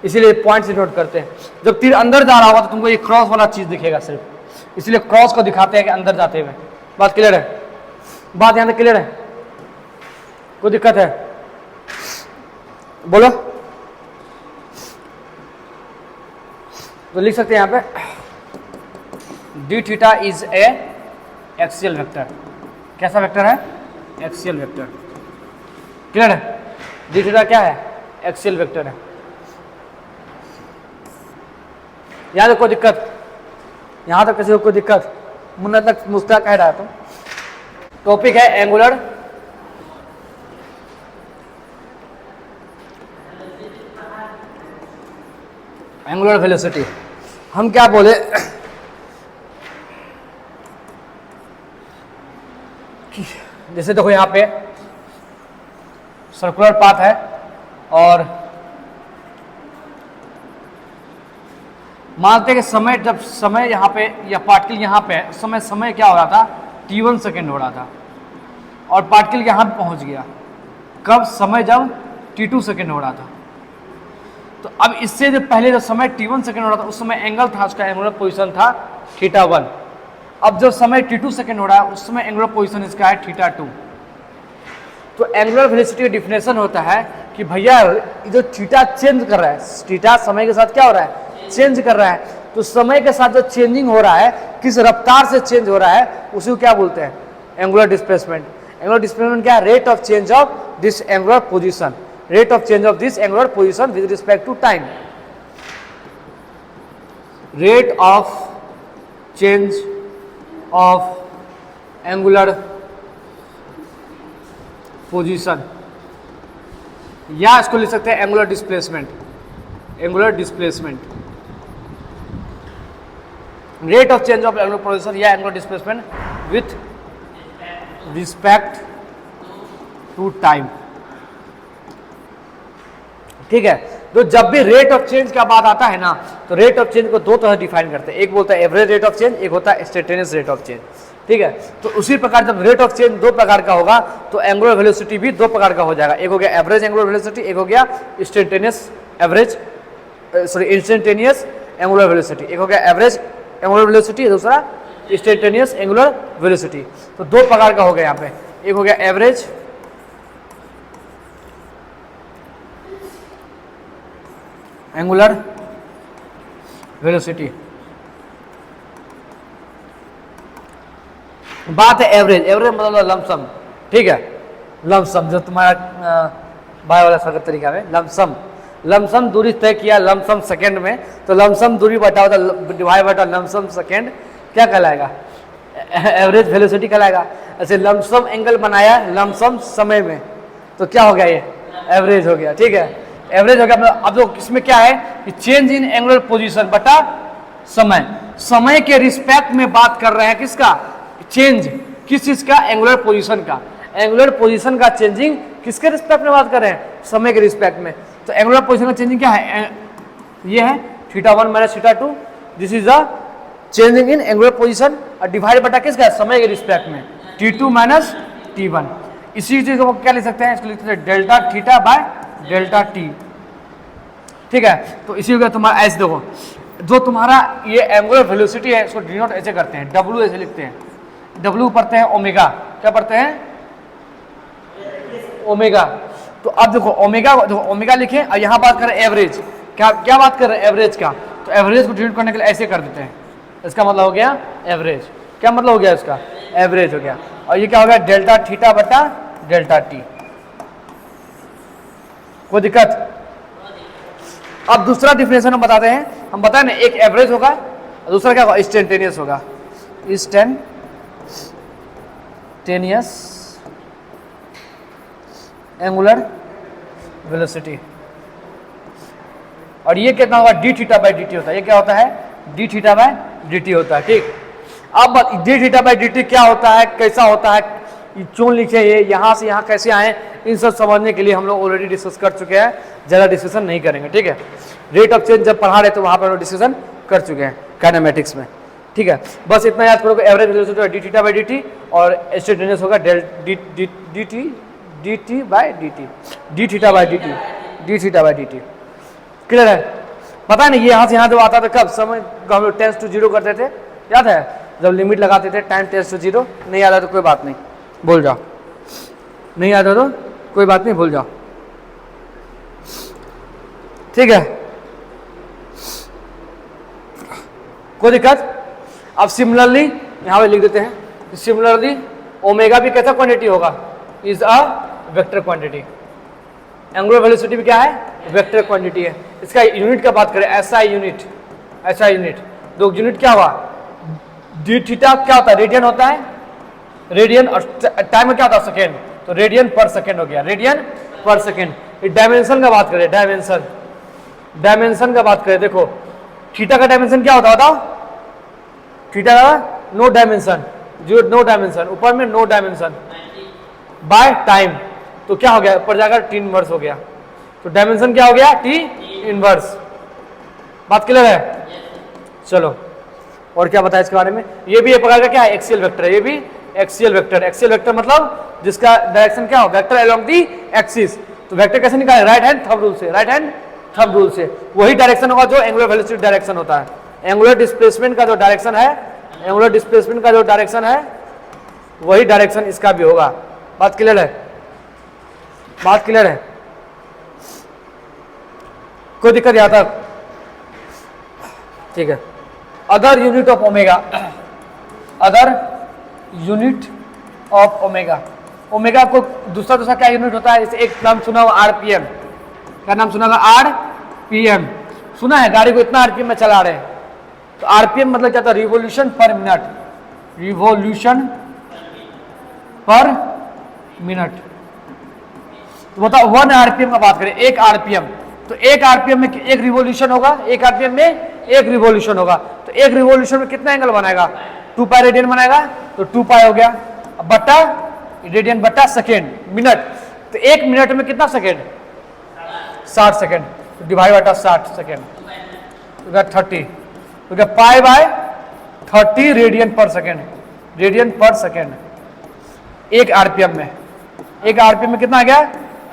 इसीलिए पॉइंट से नोट करते हैं। जब तीर अंदर जा रहा होगा तो तुमको ये क्रॉस वाला चीज दिखेगा सिर्फ, इसलिए क्रॉस को दिखाते हैं कि अंदर जाते हुए। बात क्लियर है, बात यहां तक क्लियर है, कोई दिक्कत है बोलो। तो लिख सकते हैं यहां पे D theta is a axial vector, कैसा वेक्टर है, एक्सियल वेक्टर, क्लियर है। डी थीटा क्या है, एक्सियल वेक्टर है। यहां तक कोई दिक्कत, यहां तक किसी को कोई दिक्कत, मुन्ना तक मुस्ता कह रहा है। तो टॉपिक है एंगुलर एंगुलर वेलोसिटी। हम क्या बोले, जैसे देखो यहां पे सर्कुलर पाथ है और मानते हैं कि समय, जब समय यहाँ पे या पार्टिकल यहाँ पे है, उस समय क्या हो रहा था, t1 सेकेंड हो रहा था और पार्टिकल यहाँ पे पहुँच गया, कब, समय जब t2 सेकेंड हो रहा था। तो अब इससे जो पहले जो समय t1 सेकेंड हो रहा था उस समय एंगल था, उसका एंगुलर पोजीशन था θ1। अब जो समय t2 सेकेंड हो रहा है उस समय एंगुलर पोजीशन इसका है θ2। तो एंगुलर वेलोसिटी का डिफिनेशन होता है कि भैया जो थीटा चेंज कर रहा है, थीटा समय के साथ क्या हो रहा है, चेंज कर रहा है। तो समय के साथ जो चेंजिंग हो रहा है, किस रफ्तार से चेंज हो रहा है, उसी को क्या बोलते हैं, एंगुलर डिस्प्लेसमेंट। एंगुलर डिस्प्लेसमेंट क्या है, rate of change of this angular position, rate of change of this angular position with respect to time, rate of change of angular position, या इसको लिख सकते हैं angular displacement, angular displacement, rate of change of angular position या angular displacement with respect to time. ठीक है, तो जब भी रेट ऑफ चेंज का बात आता है ना, तो रेट ऑफ चेंज को दो तरह डिफाइन करते हैं, एक बोलता है एवरेज रेट ऑफ चेंज, एक होता है इंस्टेंटेनियस रेट ऑफ चेंज। ठीक है, तो उसी प्रकार जब रेट ऑफ चेंज दो प्रकार का होगा तो एंगुलर वेलोसिटी भी दो प्रकार का हो जाएगा, एक हो गया एवरेज एंगुलर वेलोसिटी, एक हो गया instantaneous average, sorry instantaneous angular velocity, एक हो गया एवरेज एंगुलर वेलोसिटी, दूसरा इंस्टेंटेनियस एंगुलर वेलोसिटी। तो दो प्रकार का हो गया यहाँ पे, एक हो गया एवरेज एंगुलर वेलोसिटी, बात है एवरेज, एवरेज मतलब लमसम। ठीक है, लमसम जो तुम्हारा बाय वाला सर्कल तरीका में लमसम, लमसम दूरी तय किया लमसम सेकंड में, तो लमसम दूरी बटा होता डिवाइड बटा लमसम सेकंड क्या कहलाएगा, एवरेज वेलोसिटी कहलाएगा। ऐसे लमसम एंगल बनाया लमसम समय में, तो क्या हो गया, ये एवरेज हो गया। ठीक है, एवरेज हो गया। अब तो इसमें क्या है कि चेंज इन एंगुलर पोजीशन बटा समय, समय के रिस्पेक्ट में बात कर रहे हैं, किसका चेंज, किस चीज का, एंगुलर पोजीशन का, एंगुलर पोजीशन का चेंजिंग किसके रिस्पेक्ट में बात कर रहे हैं, समय के रिस्पेक्ट में। तो एंगुलर पोजीशन का चेंजिंग क्या है, ये है θ1 minus θ2, this is the changing in angular position और डिवाइड बटा किसका, समय के रिस्पेक्ट में, T2 माइनस T1। इसी चीज को क्या लिख सकते हैं, इसको लिख सकते हैं delta theta by delta T. ठीक है, तो इसी को तुम्हारा ऐसे देखो, जो तुम्हारा ये एंगुलर वेलोसिटी है इसको डिनोट ऐसे करते हैं, W ऐसे लिखते हैं, W पढ़ते हैं ओमेगा, क्या पढ़ते हैं, ओमेगा। तो अब देखो ओमेगा, देखो ओमेगा लिखे और यहाँ बात करें एवरेज, क्या बात कर रहे हैं, एवरेज का। तो एवरेज को डिनोट करने के लिए ऐसे कर देते हैं, इसका मतलब हो गया एवरेज। क्या मतलब हो गया इसका, एवरेज हो गया। और ये क्या हो गया, डेल्टा थीटा बटा डेल्टा टी। कोई दिक्कत। अब दूसरा डिफिनेशन हम बताते हैं, हम बताए ना, एक एवरेज होगा और दूसरा क्या होगा, इंस्टेंटेनियस होगा, इंस्टेंटेनियस एंगुलर वेलोसिटी। और ये कितना होगा, D theta by D T होता है। ये क्या होता है, D theta by D T होता है। ठीक, अब D theta by D T क्या होता है, कैसा होता है, क्यों लिखे, ये यहाँ से यहाँ कैसे आए, इन सब समझने के लिए हम लोग ऑलरेडी डिस्कस कर चुके हैं, ज़्यादा डिस्कशन नहीं करेंगे। ठीक है, रेट ऑफ चेंज जब पढ़ा रहे तो वहाँ पर हम लोग डिस्कशन कर चुके हैं काइनेमेटिक्स में। ठीक है, बस इतना याद करो कि average velocity D theta by D T और इंस्टेंटेनियस होगा D T by D T, D theta by D T, D theta by D T. Clear है। पता नहीं ये यहाँ से यहाँ जब आता था कब, समय हम लोग टेंस टू जीरो करते थे, याद है, जब लिमिट लगाते थे टाइम टेंस टू जीरो। नहीं याद है तो कोई बात नहीं, भूल जाओ, नहीं याद है तो कोई बात नहीं, भूल जाओ। ठीक है, कोई दिक्कत। अब सिमिलरली यहाँ पे लिख देते हैं, सिमिलरली ओमेगा भी कैसा क्वांटिटी होगा, is a vector quantity. Angular velocity भी क्या है, वेक्टर क्वांटिटी है। इसका यूनिट का बात करें, एसआई यूनिट, एसआई यूनिट, दो यूनिट क्या हुआ, डी थीटा क्या होता है, रेडियन होता है, रेडियन, और टाइम में क्या होता है, सेकेंड, तो रेडियन पर सेकेंड हो गया, रेडियन पर सेकेंड। डायमेंशन का बात करें, डायमेंशन, डायमेंशन का बात करें, देखो थीटा का डायमेंशन क्या होता है बताओ, थीटा का नो डायमेंशन, जो नो डायमेंशन, ऊपर में नो डायमेंशन बाय टाइम, तो क्या हो गया, ऊपर जाकर टी इनवर्स हो गया, तो डायमेंशन क्या हो गया, टी इनवर्स। बात क्लियर है। चलो और क्या बताया इसके बारे में, ये भी एक प्रकार का क्या है, एक्सियल वेक्टर है, ये भी एक्सियल वेक्टर। एक्सियल वेक्टर मतलब जिसका डायरेक्शन क्या हो, वेक्टर अलोंग दी एक्सिस। तो वेक्टर कैसे निकाले, राइट हैंड थंब रूल से, राइट हैंड थंब रूल से। वही डायरेक्शन होगा जो एंगुलर वेलोसिटी डायरेक्शन होता है। एंगुलर डिस्प्लेसमेंट का जो डायरेक्शन है, एंगुलर डिस्प्लेसमेंट का जो डायरेक्शन है, वही डायरेक्शन इसका भी होगा। बात क्लियर है, बात क्लियर है, कोई दिक्कत यहाँ तक। ठीक है, other unit of omega, other unit of omega, omega को दूसरा क्या यूनिट होता है, जैसे एक नाम सुना हुआ आरपीएम, क्या नाम सुना होगा, आरपीएम सुना है, गाड़ी को इतना आरपीएम में चला रहे हैं, तो आरपीएम मतलब क्या था, revolution per minute, revolution per minute. तो बताओ 1 आरपीएम का बात करें, 1 आरपीएम, तो 1 आरपीएम में 1 रिवोल्यूशन होगा, 1 आरपीएम में 1 रिवोल्यूशन होगा, तो 1 रिवोल्यूशन में कितना एंगल बनाएगा, 2 पाई रेडियन बनाएगा, तो 2 पाई हो गया, बट्टा रेडियन बट्टा सेकेंड मिनट, तो 1 मिनट में कितना सेकेंड, 60 सेकेंड, तो डिवाइड बटा 60 सेकेंड, तो 30, तो क्या पाई बाय 30 रेडियन पर सेकेंड, रेडियन पर सेकेंड 1 आरपीएम में। 1 आरपीएम में कितना आ गया,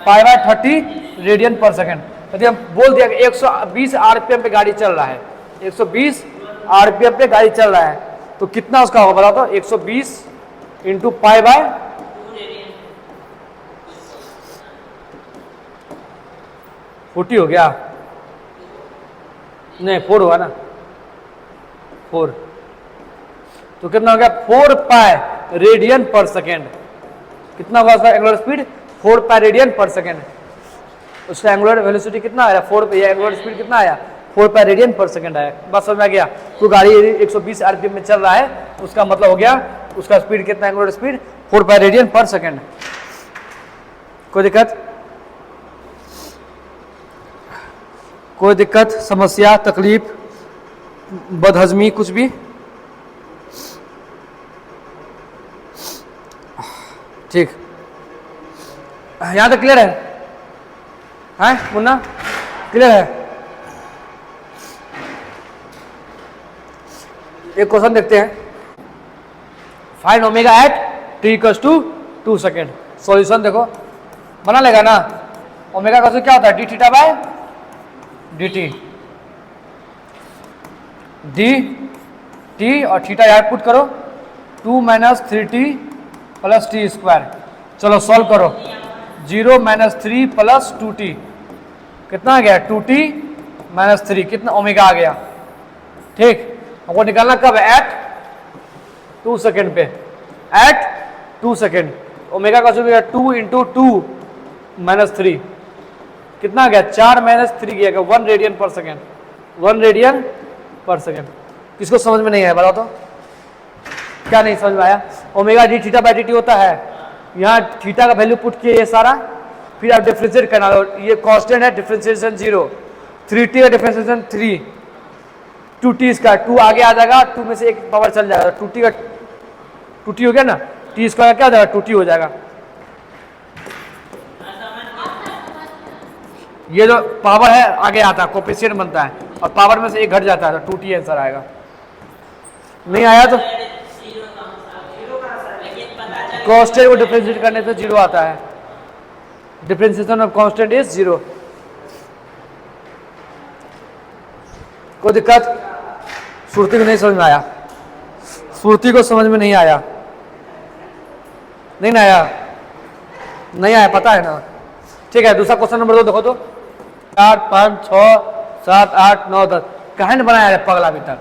पाई बाय 30 रेडियन पर सेकेंड। यदि हम बोल दिया कि 120 आरपीएम पे गाड़ी चल रहा है, 120 आरपीएम पे गाड़ी चल रहा है, तो कितना उसका होगा बताओ, तो 120 इंटू पाई बाय 40 हो गया, नहीं 4 हुआ ना, 4, तो कितना हो गया, 4 पाई रेडियन पर सेकेंड। कितना होगा उसका एंगुलर स्पीड, 4 पाई रेडियन पर सेकेंड। उसका एंगुलर वेलोसिटी कितना आया, 4 पे, एंगुलर स्पीड कितना आया, 4 पाई रेडियन पर सेकेंड आया। बस समझ में आ गया। तो गाड़ी 120 आरपीएम में चल रहा है, उसका मतलब हो गया उसका स्पीड कितना, एंगुलर स्पीड 4 पाई रेडियन पर सेकेंड। कोई दिक्कत, कोई दिक्कत, समस्या, तकलीफ, बदहजमी, कुछ भी। ठीक, यहाँ तक क्लियर है, हैं मुन्ना, क्लियर है। एक क्वेश्चन देखते हैं, find omega at T equals to 2 second. Solution देखो बना लेगा ना। ओमेगा का क्या होता है, D theta by D T, D T और थीटा यार पुट करो, 2 - 3t प्लस टी स्क्वायर। चलो सॉल्व करो, 0 - 3 प्लस 2t कितना आ गया, 2t - 3 कितना ओमेगा आ गया। ठीक, हमको निकालना कब, एट 2 सेकेंड पे, एट 2 सेकेंड। ओमेगा का जो 2 × 2 - 3 कितना आ गया, 4 - 3 गया, 1 रेडियन पर सेकेंड, 1 रेडियन पर सेकेंड। किसको समझ में नहीं आया बताओ तो, क्या नहीं समझ में आया। Omega D theta by D T होता है, यहाँ थीटा का वैल्यू पुट किए ये सारा, फिर आप डिफ्रेंशिएट करना, ये कांस्टेंट है, डिफ्रेंशिएशन 0, 3t का डिफ्रेंशिएशन 3, 2t इसका 2 आगे आ जाएगा, 2 में से एक पावर चल जाएगा, 2t का 2t हो गया ना, t स्क्वायर क्या हो जाएगा, 2t हो जाएगा। ये जो पावर है आगे आता है, कोफिशिएंट बनता है, और पावर में से एक घट जाता है तो 2t आंसर आएगा। नहीं आया तो कांस्टेंट को डिफरेंशिएट करने से 0 आता है, डिफरेंशिएशन ऑफ कांस्टेंट इज 0। कोई दिक्कत, श्रुति को नहीं समझ में आया, श्रुति को समझ में नहीं आया, नहीं आया, नहीं आया, पता है ना। ठीक है, दूसरा क्वेश्चन नंबर 2 देखो तो, 4 5 6 7 8 9 10 कहे न बनाया है पगला अभी तक,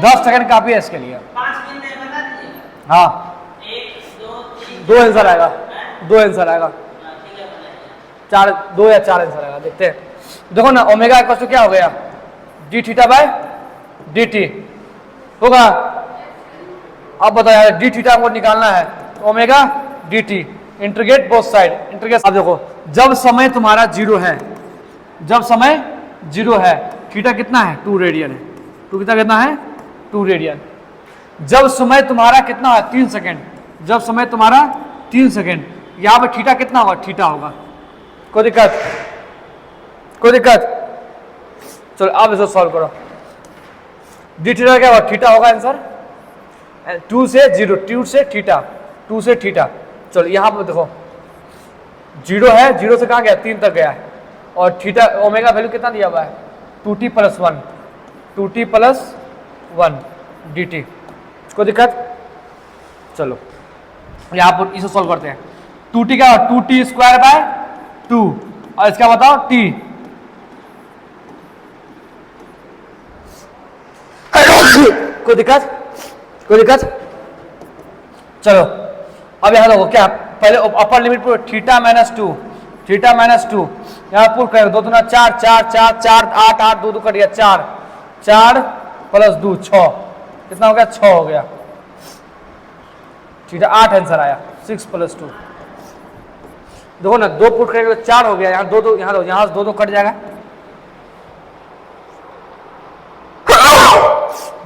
10 सेकंड काफी है इसके लिए। हाँ 2 आंसर आएगा, 2 आंसर आएगा, 2 या 4 आंसर आएगा, देखते हैं। देखो ना ओमेगा इक्वल टू क्या हो गया, D theta by D T होगा। अब बताओ यार, डी थीटा को निकालना है, omega D T, integrate both side, integrate. अब देखो जब समय तुम्हारा 0 है, जब समय 0 है, थीटा कितना है, 2 रेडियन है, 2 कितना है, 2 रेडियन। जब समय तुम्हारा कितना है, 3 सेकेंड, जब समय तुम्हारा 3 सेकेंड, यहाँ पे थीटा कितना होगा, थीटा होगा। कोई दिक्कत, कोई दिक्कत। चलो अब इसको सॉल्व करो, डी थीटा क्या होगा, थीटा होगा आंसर, 2 से 0, 2 से थीटा, 2 से थीटा। चलो यहाँ पर देखो 0 है, 0 से कहाँ गया, 3 तक गया है, और थीटा ओमेगा वैल्यू कितना दिया हुआ है, 2t + 1, 2t + 1 dt। कोई दिक्कत। चलो यहाँ पर इसे सॉल्व करते हैं, 2t क्या होगा, 2t स्क्वायर बाय 2, और इसका बताओ t, कोई दिक्कत, कोई दिक्कत। चलो अब यहाँ देखो क्या, पहले अपर लिमिट पर थीटा -2, थीटा -2 यहाँ पुट करेंगे, 2 दूना 4, 4 4 4 8 8 2 2 कट गया, 4 4 + 2 6, कितना हो गया, 6 हो गया, थीटा 8 आंसर आया, 6 + 2। देखो ना 2 पुट करेंगे तो 4 हो गया, यहाँ 2 2, यहाँ से 2 2 कट जाएगा,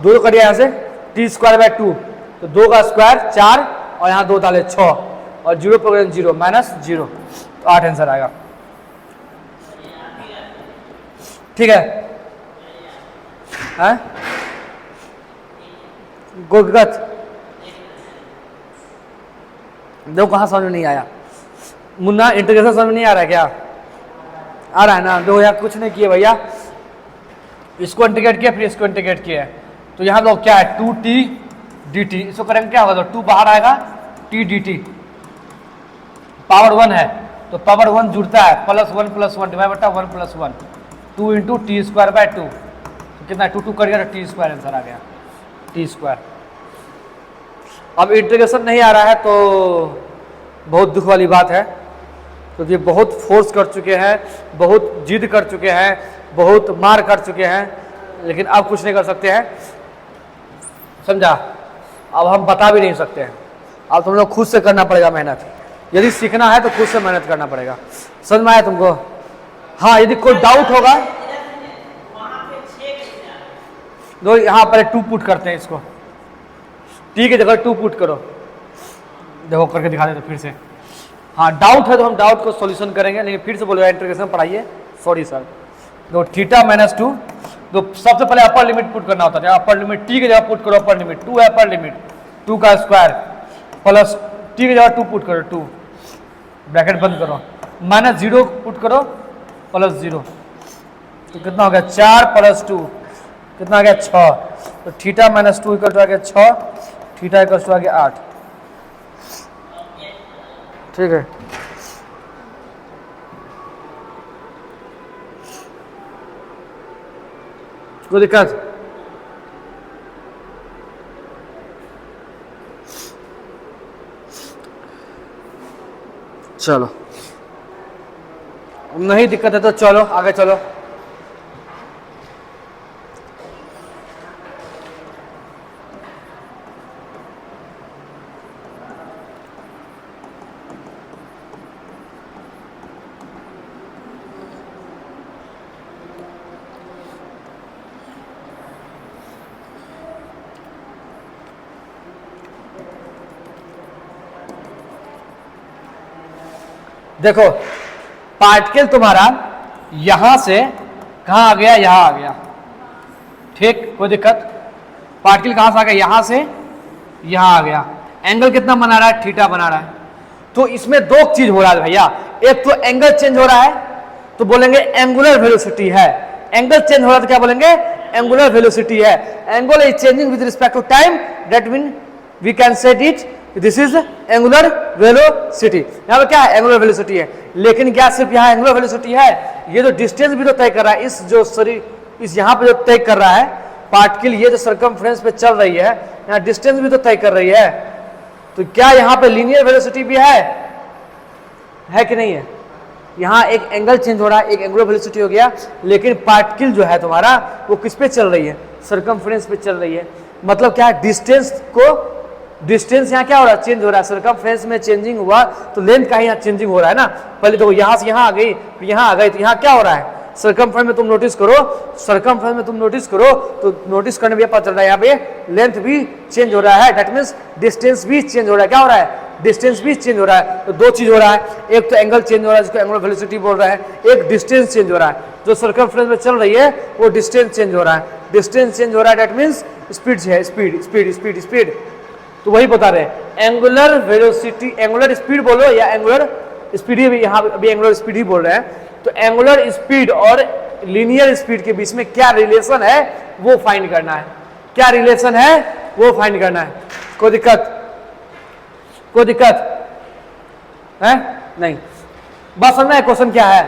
2 2 कट गया यहाँ से, t स्क्वायर बाय 2, तो 2 का स्क्वायर 4, और यहाँ 2 डाले 6, और 0 पर 0 -0, तो 8 आंसर आएगा। ठीक है, हैं गोगत, देखो कहाँ समझ में नहीं आया, मुन्ना इंटीग्रेशन समझ में नहीं आ रहा है क्या, आ रहा है ना। देखो यहाँ कुछ नहीं किया भैया, इसको इंटीग्रेट किया, फिर इसको इंटीग्रेट किया है, तो यहाँ लोग क्या है, 2t dt, इसको करेंगे क्या होगा, तो 2 बाहर आएगा, t dt, पावर 1 है तो पावर 1 जुड़ता है, +1 + 1 डिवाइड बटा 1 + 1, 2 × t स्क्वायर बाय 2, तो कितना 2 2 कर गया, तो t स्क्वायर आंसर आ गया, t स्क्वायर। अब इंटीग्रेशन नहीं आ रहा है तो बहुत दुख वाली बात है, क्योंकि तो बहुत फोर्स कर चुके हैं, बहुत जिद कर चुके हैं, बहुत मार कर चुके हैं, लेकिन अब कुछ नहीं कर सकते हैं, समझा। अब हम बता भी नहीं सकते हैं, अब तुम लोग खुद से करना पड़ेगा मेहनत, यदि सीखना है तो खुद से मेहनत करना पड़ेगा। समझ में आया तुमको। हाँ यदि कोई डाउट होगा, दो यहाँ पर 2 पुट करते हैं इसको, t की जगह 2 पुट करो, देखो करके दिखा देते फिर से। हाँ डाउट है तो हम डाउट को सॉल्यूशन करेंगे, लेकिन फिर से बोलो इंटीग्रेशन पढ़ाइए, सॉरी सर। दो थीटा -2, तो सबसे पहले अपर लिमिट पुट करना होता है। अपर लिमिट टी की जगह पुट करो अपर लिमिट 2 है, अपर लिमिट 2 का स्क्वायर प्लस टी की जगह 2 पुट करो 2, ब्रैकेट बंद करो, माइनस 0 पुट करो प्लस 0, तो कितना हो गया 4 प्लस 2 कितना आ गया 6, तो थीटा माइनस 2 इक्वल टू आ गया 6, थीटा इक्वल टू आ गया 8। ठीक है, कोई दिक्कत? चलो, नहीं दिक्कत है तो चलो आगे चलो। देखो पार्टिकल तुम्हारा यहां से कहां आ गया, यहां आ गया। ठीक, कोई दिक्कत? पार्टिकल कहां से आ गया, यहां से यहां आ गया। एंगल कितना बना रहा है, थीटा बना रहा है। तो इसमें दो चीज हो रहा है भैया, एक तो एंगल चेंज हो रहा है तो बोलेंगे एंगुलर वेलोसिटी है, एंगल चेंज हो रहा है तो क्या बोलेंगे, एंगुलर वेलोसिटी है। Angle is changing with respect to time, that mean we can set it this is angular velocity. यहाँ पे क्या है, एंगुलर वेलोसिटी है। लेकिन क्या सिर्फ यहाँ एंगुलर वेलोसिटी है, ये जो डिस्टेंस भी तो तय कर रहा है, इस जो शरीर इस यहाँ पे जो तय कर रहा है पार्टिकल, ये जो सर्कमफ्रेंस पे चल रही है, यहाँ डिस्टेंस भी तो तय कर रही है। तो क्या यहाँ पे लीनियर वेलोसिटी भी है कि नहीं है? यहाँ एक एंगल चेंज हो रहा है, एक एंगुलर वेलोसिटी हो गया, लेकिन पार्टिकल जो है तुम्हारा वो किस पे चल रही है, सर्कमफ्रेंस पे चल रही है। मतलब क्या है, डिस्टेंस यहाँ क्या हो रहा है, चेंज हो रहा है। सर्कमफ्रेंस में चेंजिंग हुआ तो लेंथ का ही यहाँ चेंजिंग हो रहा है ना। पहले तो यहाँ से यहाँ आ गई, फिर यहाँ आ गई, तो यहाँ क्या हो रहा है, सर्कमफ्रेंस में तुम नोटिस करो, सर्कमफ्रेंस में तुम नोटिस करो तो नोटिस करने में पता चल रहा है यहाँ पे लेंथ भी चेंज हो रहा है, दैट मीन्स डिस्टेंस भी चेंज हो रहा है। क्या हो रहा है, डिस्टेंस भी चेंज हो रहा है। तो दो चीज हो रहा है, एक तो एंगल चेंज हो रहा है जिसको एंगुलर वेलोसिटी बोल रहा है, एक डिस्टेंस चेंज हो रहा है। जो सर्कमफ्रेंस में चल रही है वो डिस्टेंस चेंज हो रहा है, डिस्टेंस चेंज हो रहा है, दैट मीन्स स्पीड है, स्पीड स्पीड स्पीड स्पीड। तो वही बता रहे एंगुलर वेलोसिटी, एंगुलर स्पीड बोलो या एंगुलर स्पीड, ही यहाँ अभी एंगुलर स्पीड ही बोल रहे हैं। तो एंगुलर स्पीड और लीनियर स्पीड के बीच में क्या रिलेशन है वो फाइंड करना है, क्या रिलेशन है वो फाइंड करना है। कोई दिक्कत, कोई दिक्कत है? नहीं, बस समझ में क्वेश्चन क्या है,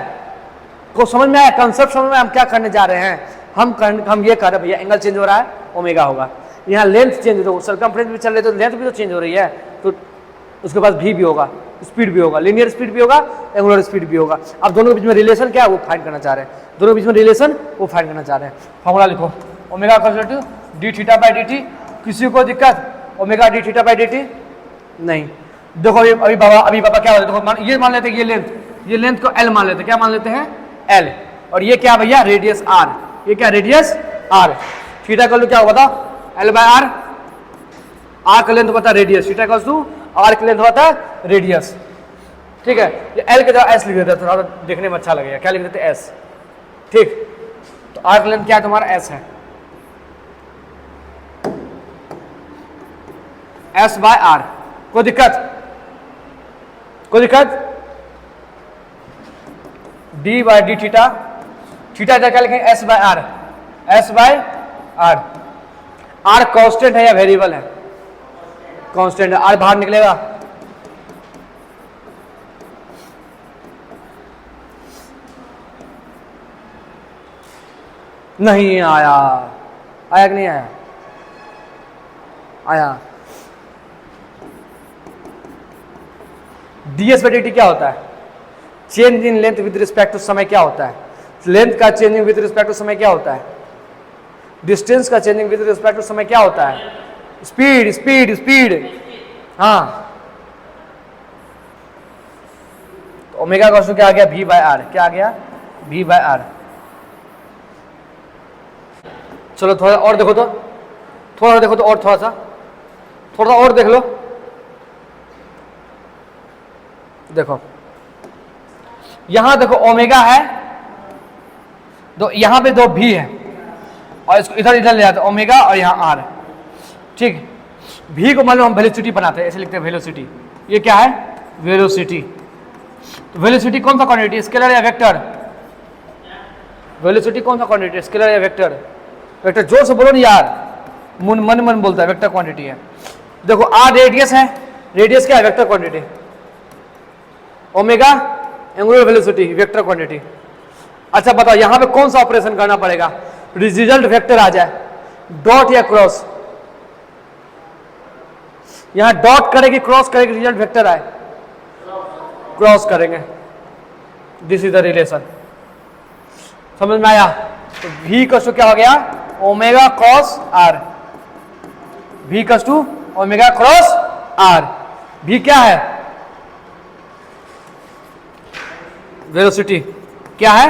को समझ में आया, कंसेप्ट समझ में, हम क्या करने जा रहे हैं। हम ये कर रहे हैं भैया, एंगल चेंज हो रहा है, ओमेगा होगा। यहाँ लेंथ चेंज हो, सर्कमफ्रेंस भी चल रही है तो लेंथ भी तो चेंज हो रही है, तो उसके पास भी होगा, स्पीड भी होगा, लीनियर स्पीड भी होगा, एंगुलर स्पीड भी होगा। अब दोनों के बीच में रिलेशन क्या है वो फाइंड करना चाह रहे हैं, दोनों के बीच में रिलेशन वो फाइंड करना चाह रहे हैं। फॉर्मूला लिखो, omega equal to D theta by D T. किसी को दिक्कत, omega D theta by D T? नहीं। देखो अभी बाबा क्या होता है, देखो ये मान लेते हैं, ये लेंथ को एल मान लेते हैं, क्या मान लेते हैं, एल। और ये क्या भैया, रेडियस आर, ये क्या रेडियस आर। थीटा का क्या होगा बताओ, एल बाय आर, आर का लेंथ होता है radius, theta equals to R का लेंथ होता है रेडियस। ठीक है, ये एल के जगह एस लिख देते हैं, थोड़ा देखने में अच्छा लगेगा, क्या लिख देते हैं, एस। ठीक, तो आर का लेंथ क्या है तुम्हारा, एस है, एस बाय आर। कोई दिक्कत, कोई दिक्कत? D by D theta, theta क्या लिखेंगे, S by R, S by R. R constant है या वेरिएबल है, कांस्टेंट है, आर बाहर निकलेगा। नहीं आया, आया कि नहीं आया, आया। ds बाई dt क्या होता है, change in length with respect to समय क्या होता है, लेंथ का चेंजिंग विद रिस्पेक्ट टू समय क्या होता है, डिस्टेंस का चेंजिंग विद रिस्पेक्ट टू समय क्या होता है, स्पीड स्पीड स्पीड। हाँ, तो ओमेगा का क्या आ गया, v बाय आर, क्या आ गया, v बाय आर। चलो थोड़ा और देखो तो, थोड़ा देखो तो, और थोड़ा और देख लो। देखो यहां देखो ओमेगा है, तो यहां पे दो भी है, और इसको इधर इधर ले जाते हैं ओमेगा और यहाँ आर, ठीक। भी को मान लो हम वेलोसिटी बनाते हैं, ऐसे लिखते हैं वेलोसिटी, ये क्या है वेलोसिटी। तो वेलोसिटी कौन सा क्वांटिटी, स्केलर या वेक्टर? वेलोसिटी कौन सा क्वांटिटी, स्केलर या वेक्टर? वेक्टर, जोर से बोलो नहीं यार, मन मन बोलता है, वेक्टर क्वांटिटी है। देखो आर रेडियस है, रेडियस क्या है vector quantity, omega angular velocity vector quantity. अच्छा बताओ यहां पे कौन सा ऑपरेशन करना पड़ेगा, रिजल्ट वेक्टर आ जाए, डॉट या क्रॉस? यहां डॉट करेगी क्रॉस करेगी, रिजल्ट वेक्टर आए, क्रॉस करेंगे। दिस इज द रिलेशन, समझ में आया? तो v कस क्या हो गया ओमेगा क्रॉस आर, v कस to omega cross R. v क्या है वेलोसिटी, क्या है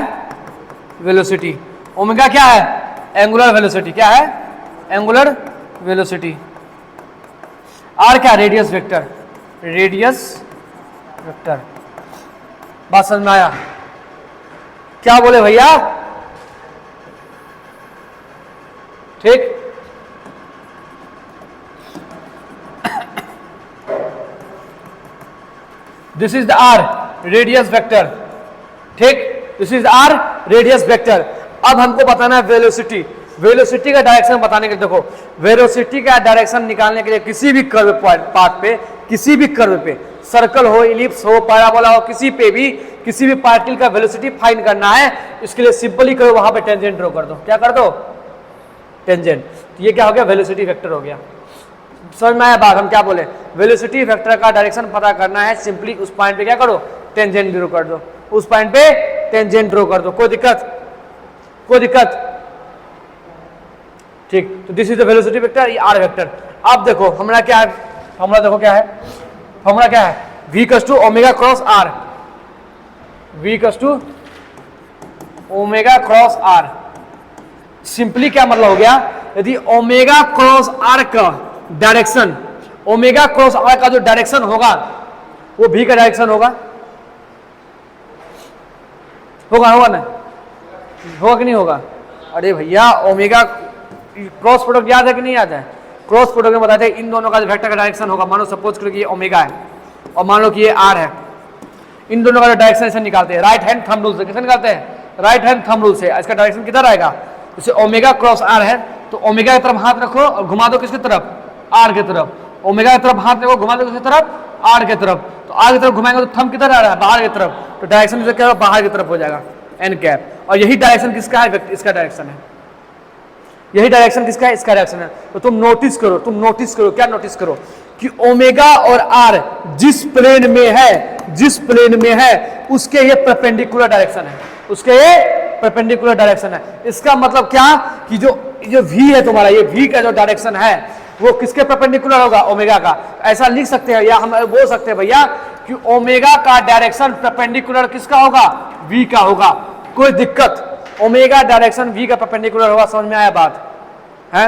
वेलोसिटी। ओमेगा क्या है एंगुलर वेलोसिटी, क्या है एंगुलर वेलोसिटी। आर क्या रेडियस वेक्टर, रेडियस वेक्टर। बात समझ में आया? क्या बोले भैया, ठीक। This is the R radius vector, ठीक। This is R radius vector. अब हमको बताना है वेलोसिटी, वेलोसिटी का डायरेक्शन बताने के लिए। देखो वेलोसिटी का डायरेक्शन निकालने के लिए किसी भी कर्व पाथ पे, किसी भी कर्व पे, सर्कल हो, इलिप्स हो, पैराबोला हो, किसी पे भी किसी भी पार्टिकल का वेलोसिटी फाइंड करना है, इसके लिए सिंपली करो वहां पे टेंजेंट ड्रॉ कर दो। क्या कर दो टेंजेंट। तो ये क्या हो गया वेलोसिटी वेक्टर हो गया। समझ में आया बात, हम क्या बोले, वेलोसिटी वेक्टर का डायरेक्शन पता करना है, सिंपली उस पॉइंट पे क्या करो टेंजेंट ड्रॉ कर दो, उस पॉइंट पे टेंजेंट ड्रॉ कर दो। कोई दिक्कत, कोई दिक्कत, ठीक। तो this is the velocity vector, ये आर वेक्टर। अब देखो हमारा क्या है, फॉर्मूला देखो क्या है, फॉर्मूला क्या है v कस to omega cross R, v कस to omega cross R. Simply क्या मतलब हो गया, यदि ओमेगा क्रॉस आर का डायरेक्शन, ओमेगा क्रॉस आर का जो डायरेक्शन होगा वो v का डायरेक्शन होगा, होगा होगा ना, होगा कि नहीं होगा? अरे भैया ओमेगा क्रॉस प्रोडक्ट याद है कि नहीं याद है? क्रॉस प्रोडक्ट में बताते हैं इन दोनों का वेक्टर का डायरेक्शन होगा। मानो सपोज करो कि ये ओमेगा है और मान लो कि ये आर है, इन दोनों का डायरेक्शन ऐसे निकालते हैं राइट हैंड थंब रूल से। कैसे निकालते हैं? राइट हैंड थंब रूल से। इसका डायरेक्शन किधर आएगा, जैसे ओमेगा क्रॉस आर है तो ओमेगा की तरफ हाथ रखो और घुमा दो किसकी तरफ, आर की तरफ। ओमेगा की तरफ हाथ रखो, घुमा दो किसकी तरफ, आर की तरफ। तो आर की तरफ घुमाएंगे तो थंब किधर आ रहा है, बाहर की तरफ, तो डायरेक्शन क्या बाहर की तरफ हो जाएगा एन कैप। और यही डायरेक्शन किसका है, इसका डायरेक्शन है। यही डायरेक्शन किसका है, इसका डायरेक्शन है। तो तुम नोटिस करो, तुम नोटिस करो, क्या नोटिस करो कि ओमेगा और आर जिस प्लेन में है, जिस प्लेन में है उसके ये परपेंडिकुलर डायरेक्शन है, उसके ये परपेंडिकुलर डायरेक्शन है। इसका मतलब क्या कि जो v है तुम्हारा, ये v का जो डायरेक्शन है वो किसके परपेंडिकुलर होगा, ओमेगा का। ऐसा लिख सकते हैं या हम बोल सकते हैं भैया कि ओमेगा का डायरेक्शन परपेंडिकुलर किसका होगा, v का होगा। कोई दिक्कत, ओमेगा डायरेक्शन v का परपेंडिकुलर होगा। समझ में आया बात है?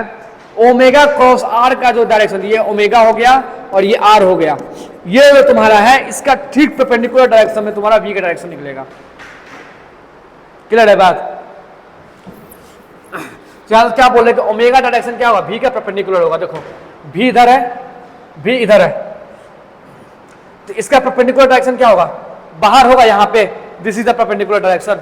ओमेगा क्रॉस आर का जो डायरेक्शन, ये ओमेगा हो गया और ये आर हो गया, ये जो तुम्हारा है इसका ठीक परपेंडिकुलर डायरेक्शन में तुम्हारा v का डायरेक्शन निकलेगा। क्लियर है बात? चल क्या बोले कि ओमेगा डायरेक्शन क्या होगा, v का परपेंडिकुलर होगा। देखो v इधर है, v इधर है, तो इसका परपेंडिकुलर डायरेक्शन क्या होगा, बाहर होगा यहाँ पे। This is the perpendicular direction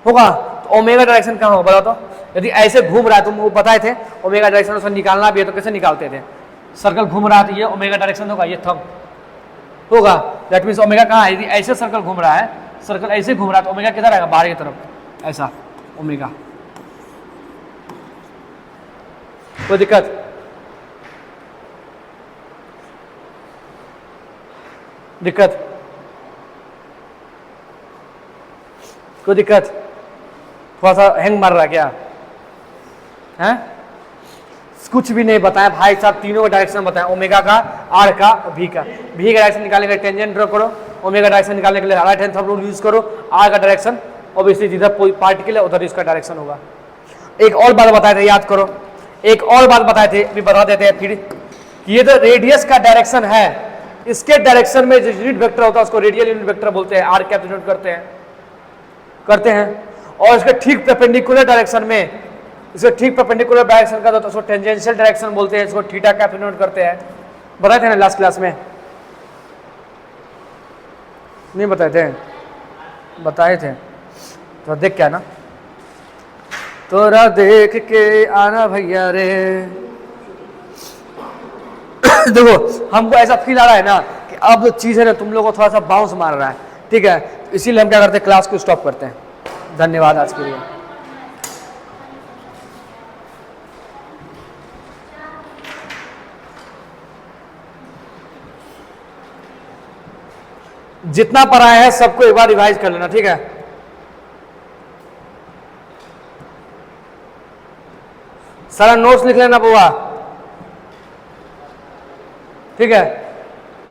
होगा। तो ओमेगा डायरेक्शन कहाँ होगा बताओ तो? यदि ऐसे घूम रहा है, तुम वो बताए थे ओमेगा डायरेक्शन उसको निकालना भी है तो कैसे निकालते थे, सर्कल घूम रहा है तो ये ओमेगा डायरेक्शन होगा, ये थंब होगा। दैट मीन्स ओमेगा कहाँ है, यदि ऐसे सर्कल घूम रहा है, सर्कल ऐसे घूम रहा है तो ओमेगा किधर आएगा, बाहर की तरफ, ऐसा ओमेगा। कोई दिक्कत? दिक्कत? कोई दिक्कत? थोड़ा सा हैंग मार रहा क्या है? कुछ भी नहीं बताया भाई साहब, तीनों का डायरेक्शन बताया, ओमेगा का, आर का, v का। v का डायरेक्शन निकालने के लिए टेंजेंट ड्रॉ करो, ओमेगा डायरेक्शन निकालने के लिए right hand thumb rule use करो, आर का डायरेक्शन ऑब्वियसली जिधर कोई पार्टिकल है उधर इसका डायरेक्शन होगा। एक और बात बताए थे, याद करो, एक और बात बताए थे, अभी बता देते हैं फिर, कि ये जो रेडियस का डायरेक्शन है, इसके डायरेक्शन में जो यूनिट वेक्टर होता है उसको रेडियल यूनिट वेक्टर बोलते हैं, आर कैप डिनोट करते हैं। और इसके ठीक परपेंडिकुलर डायरेक्शन में, इसके ठीक परपेंडिकुलर डायरेक्शन का तो उसको टेंजेंशियल डायरेक्शन बोलते हैं, इसको थीटा कैप डिनोट करते हैं। बताए थे ना लास्ट क्लास में? नहीं बताए थे? बताए थे तो देख क्या ना, तोरा देख के आना भैया रे। देखो हमको ऐसा फील आ रहा है ना कि अब जो चीज़ है ना तुम लोगों को थोड़ा सा बाउंस मार रहा है, ठीक है, तो इसीलिए हम क्या करते हैं, क्लास को स्टॉप करते हैं। धन्यवाद आज के लिए। जितना पढ़ाया है सबको एक बार रिवाइज कर लेना, ठीक है। सारा नोट्स लिख लेना बुआ, ठीक है।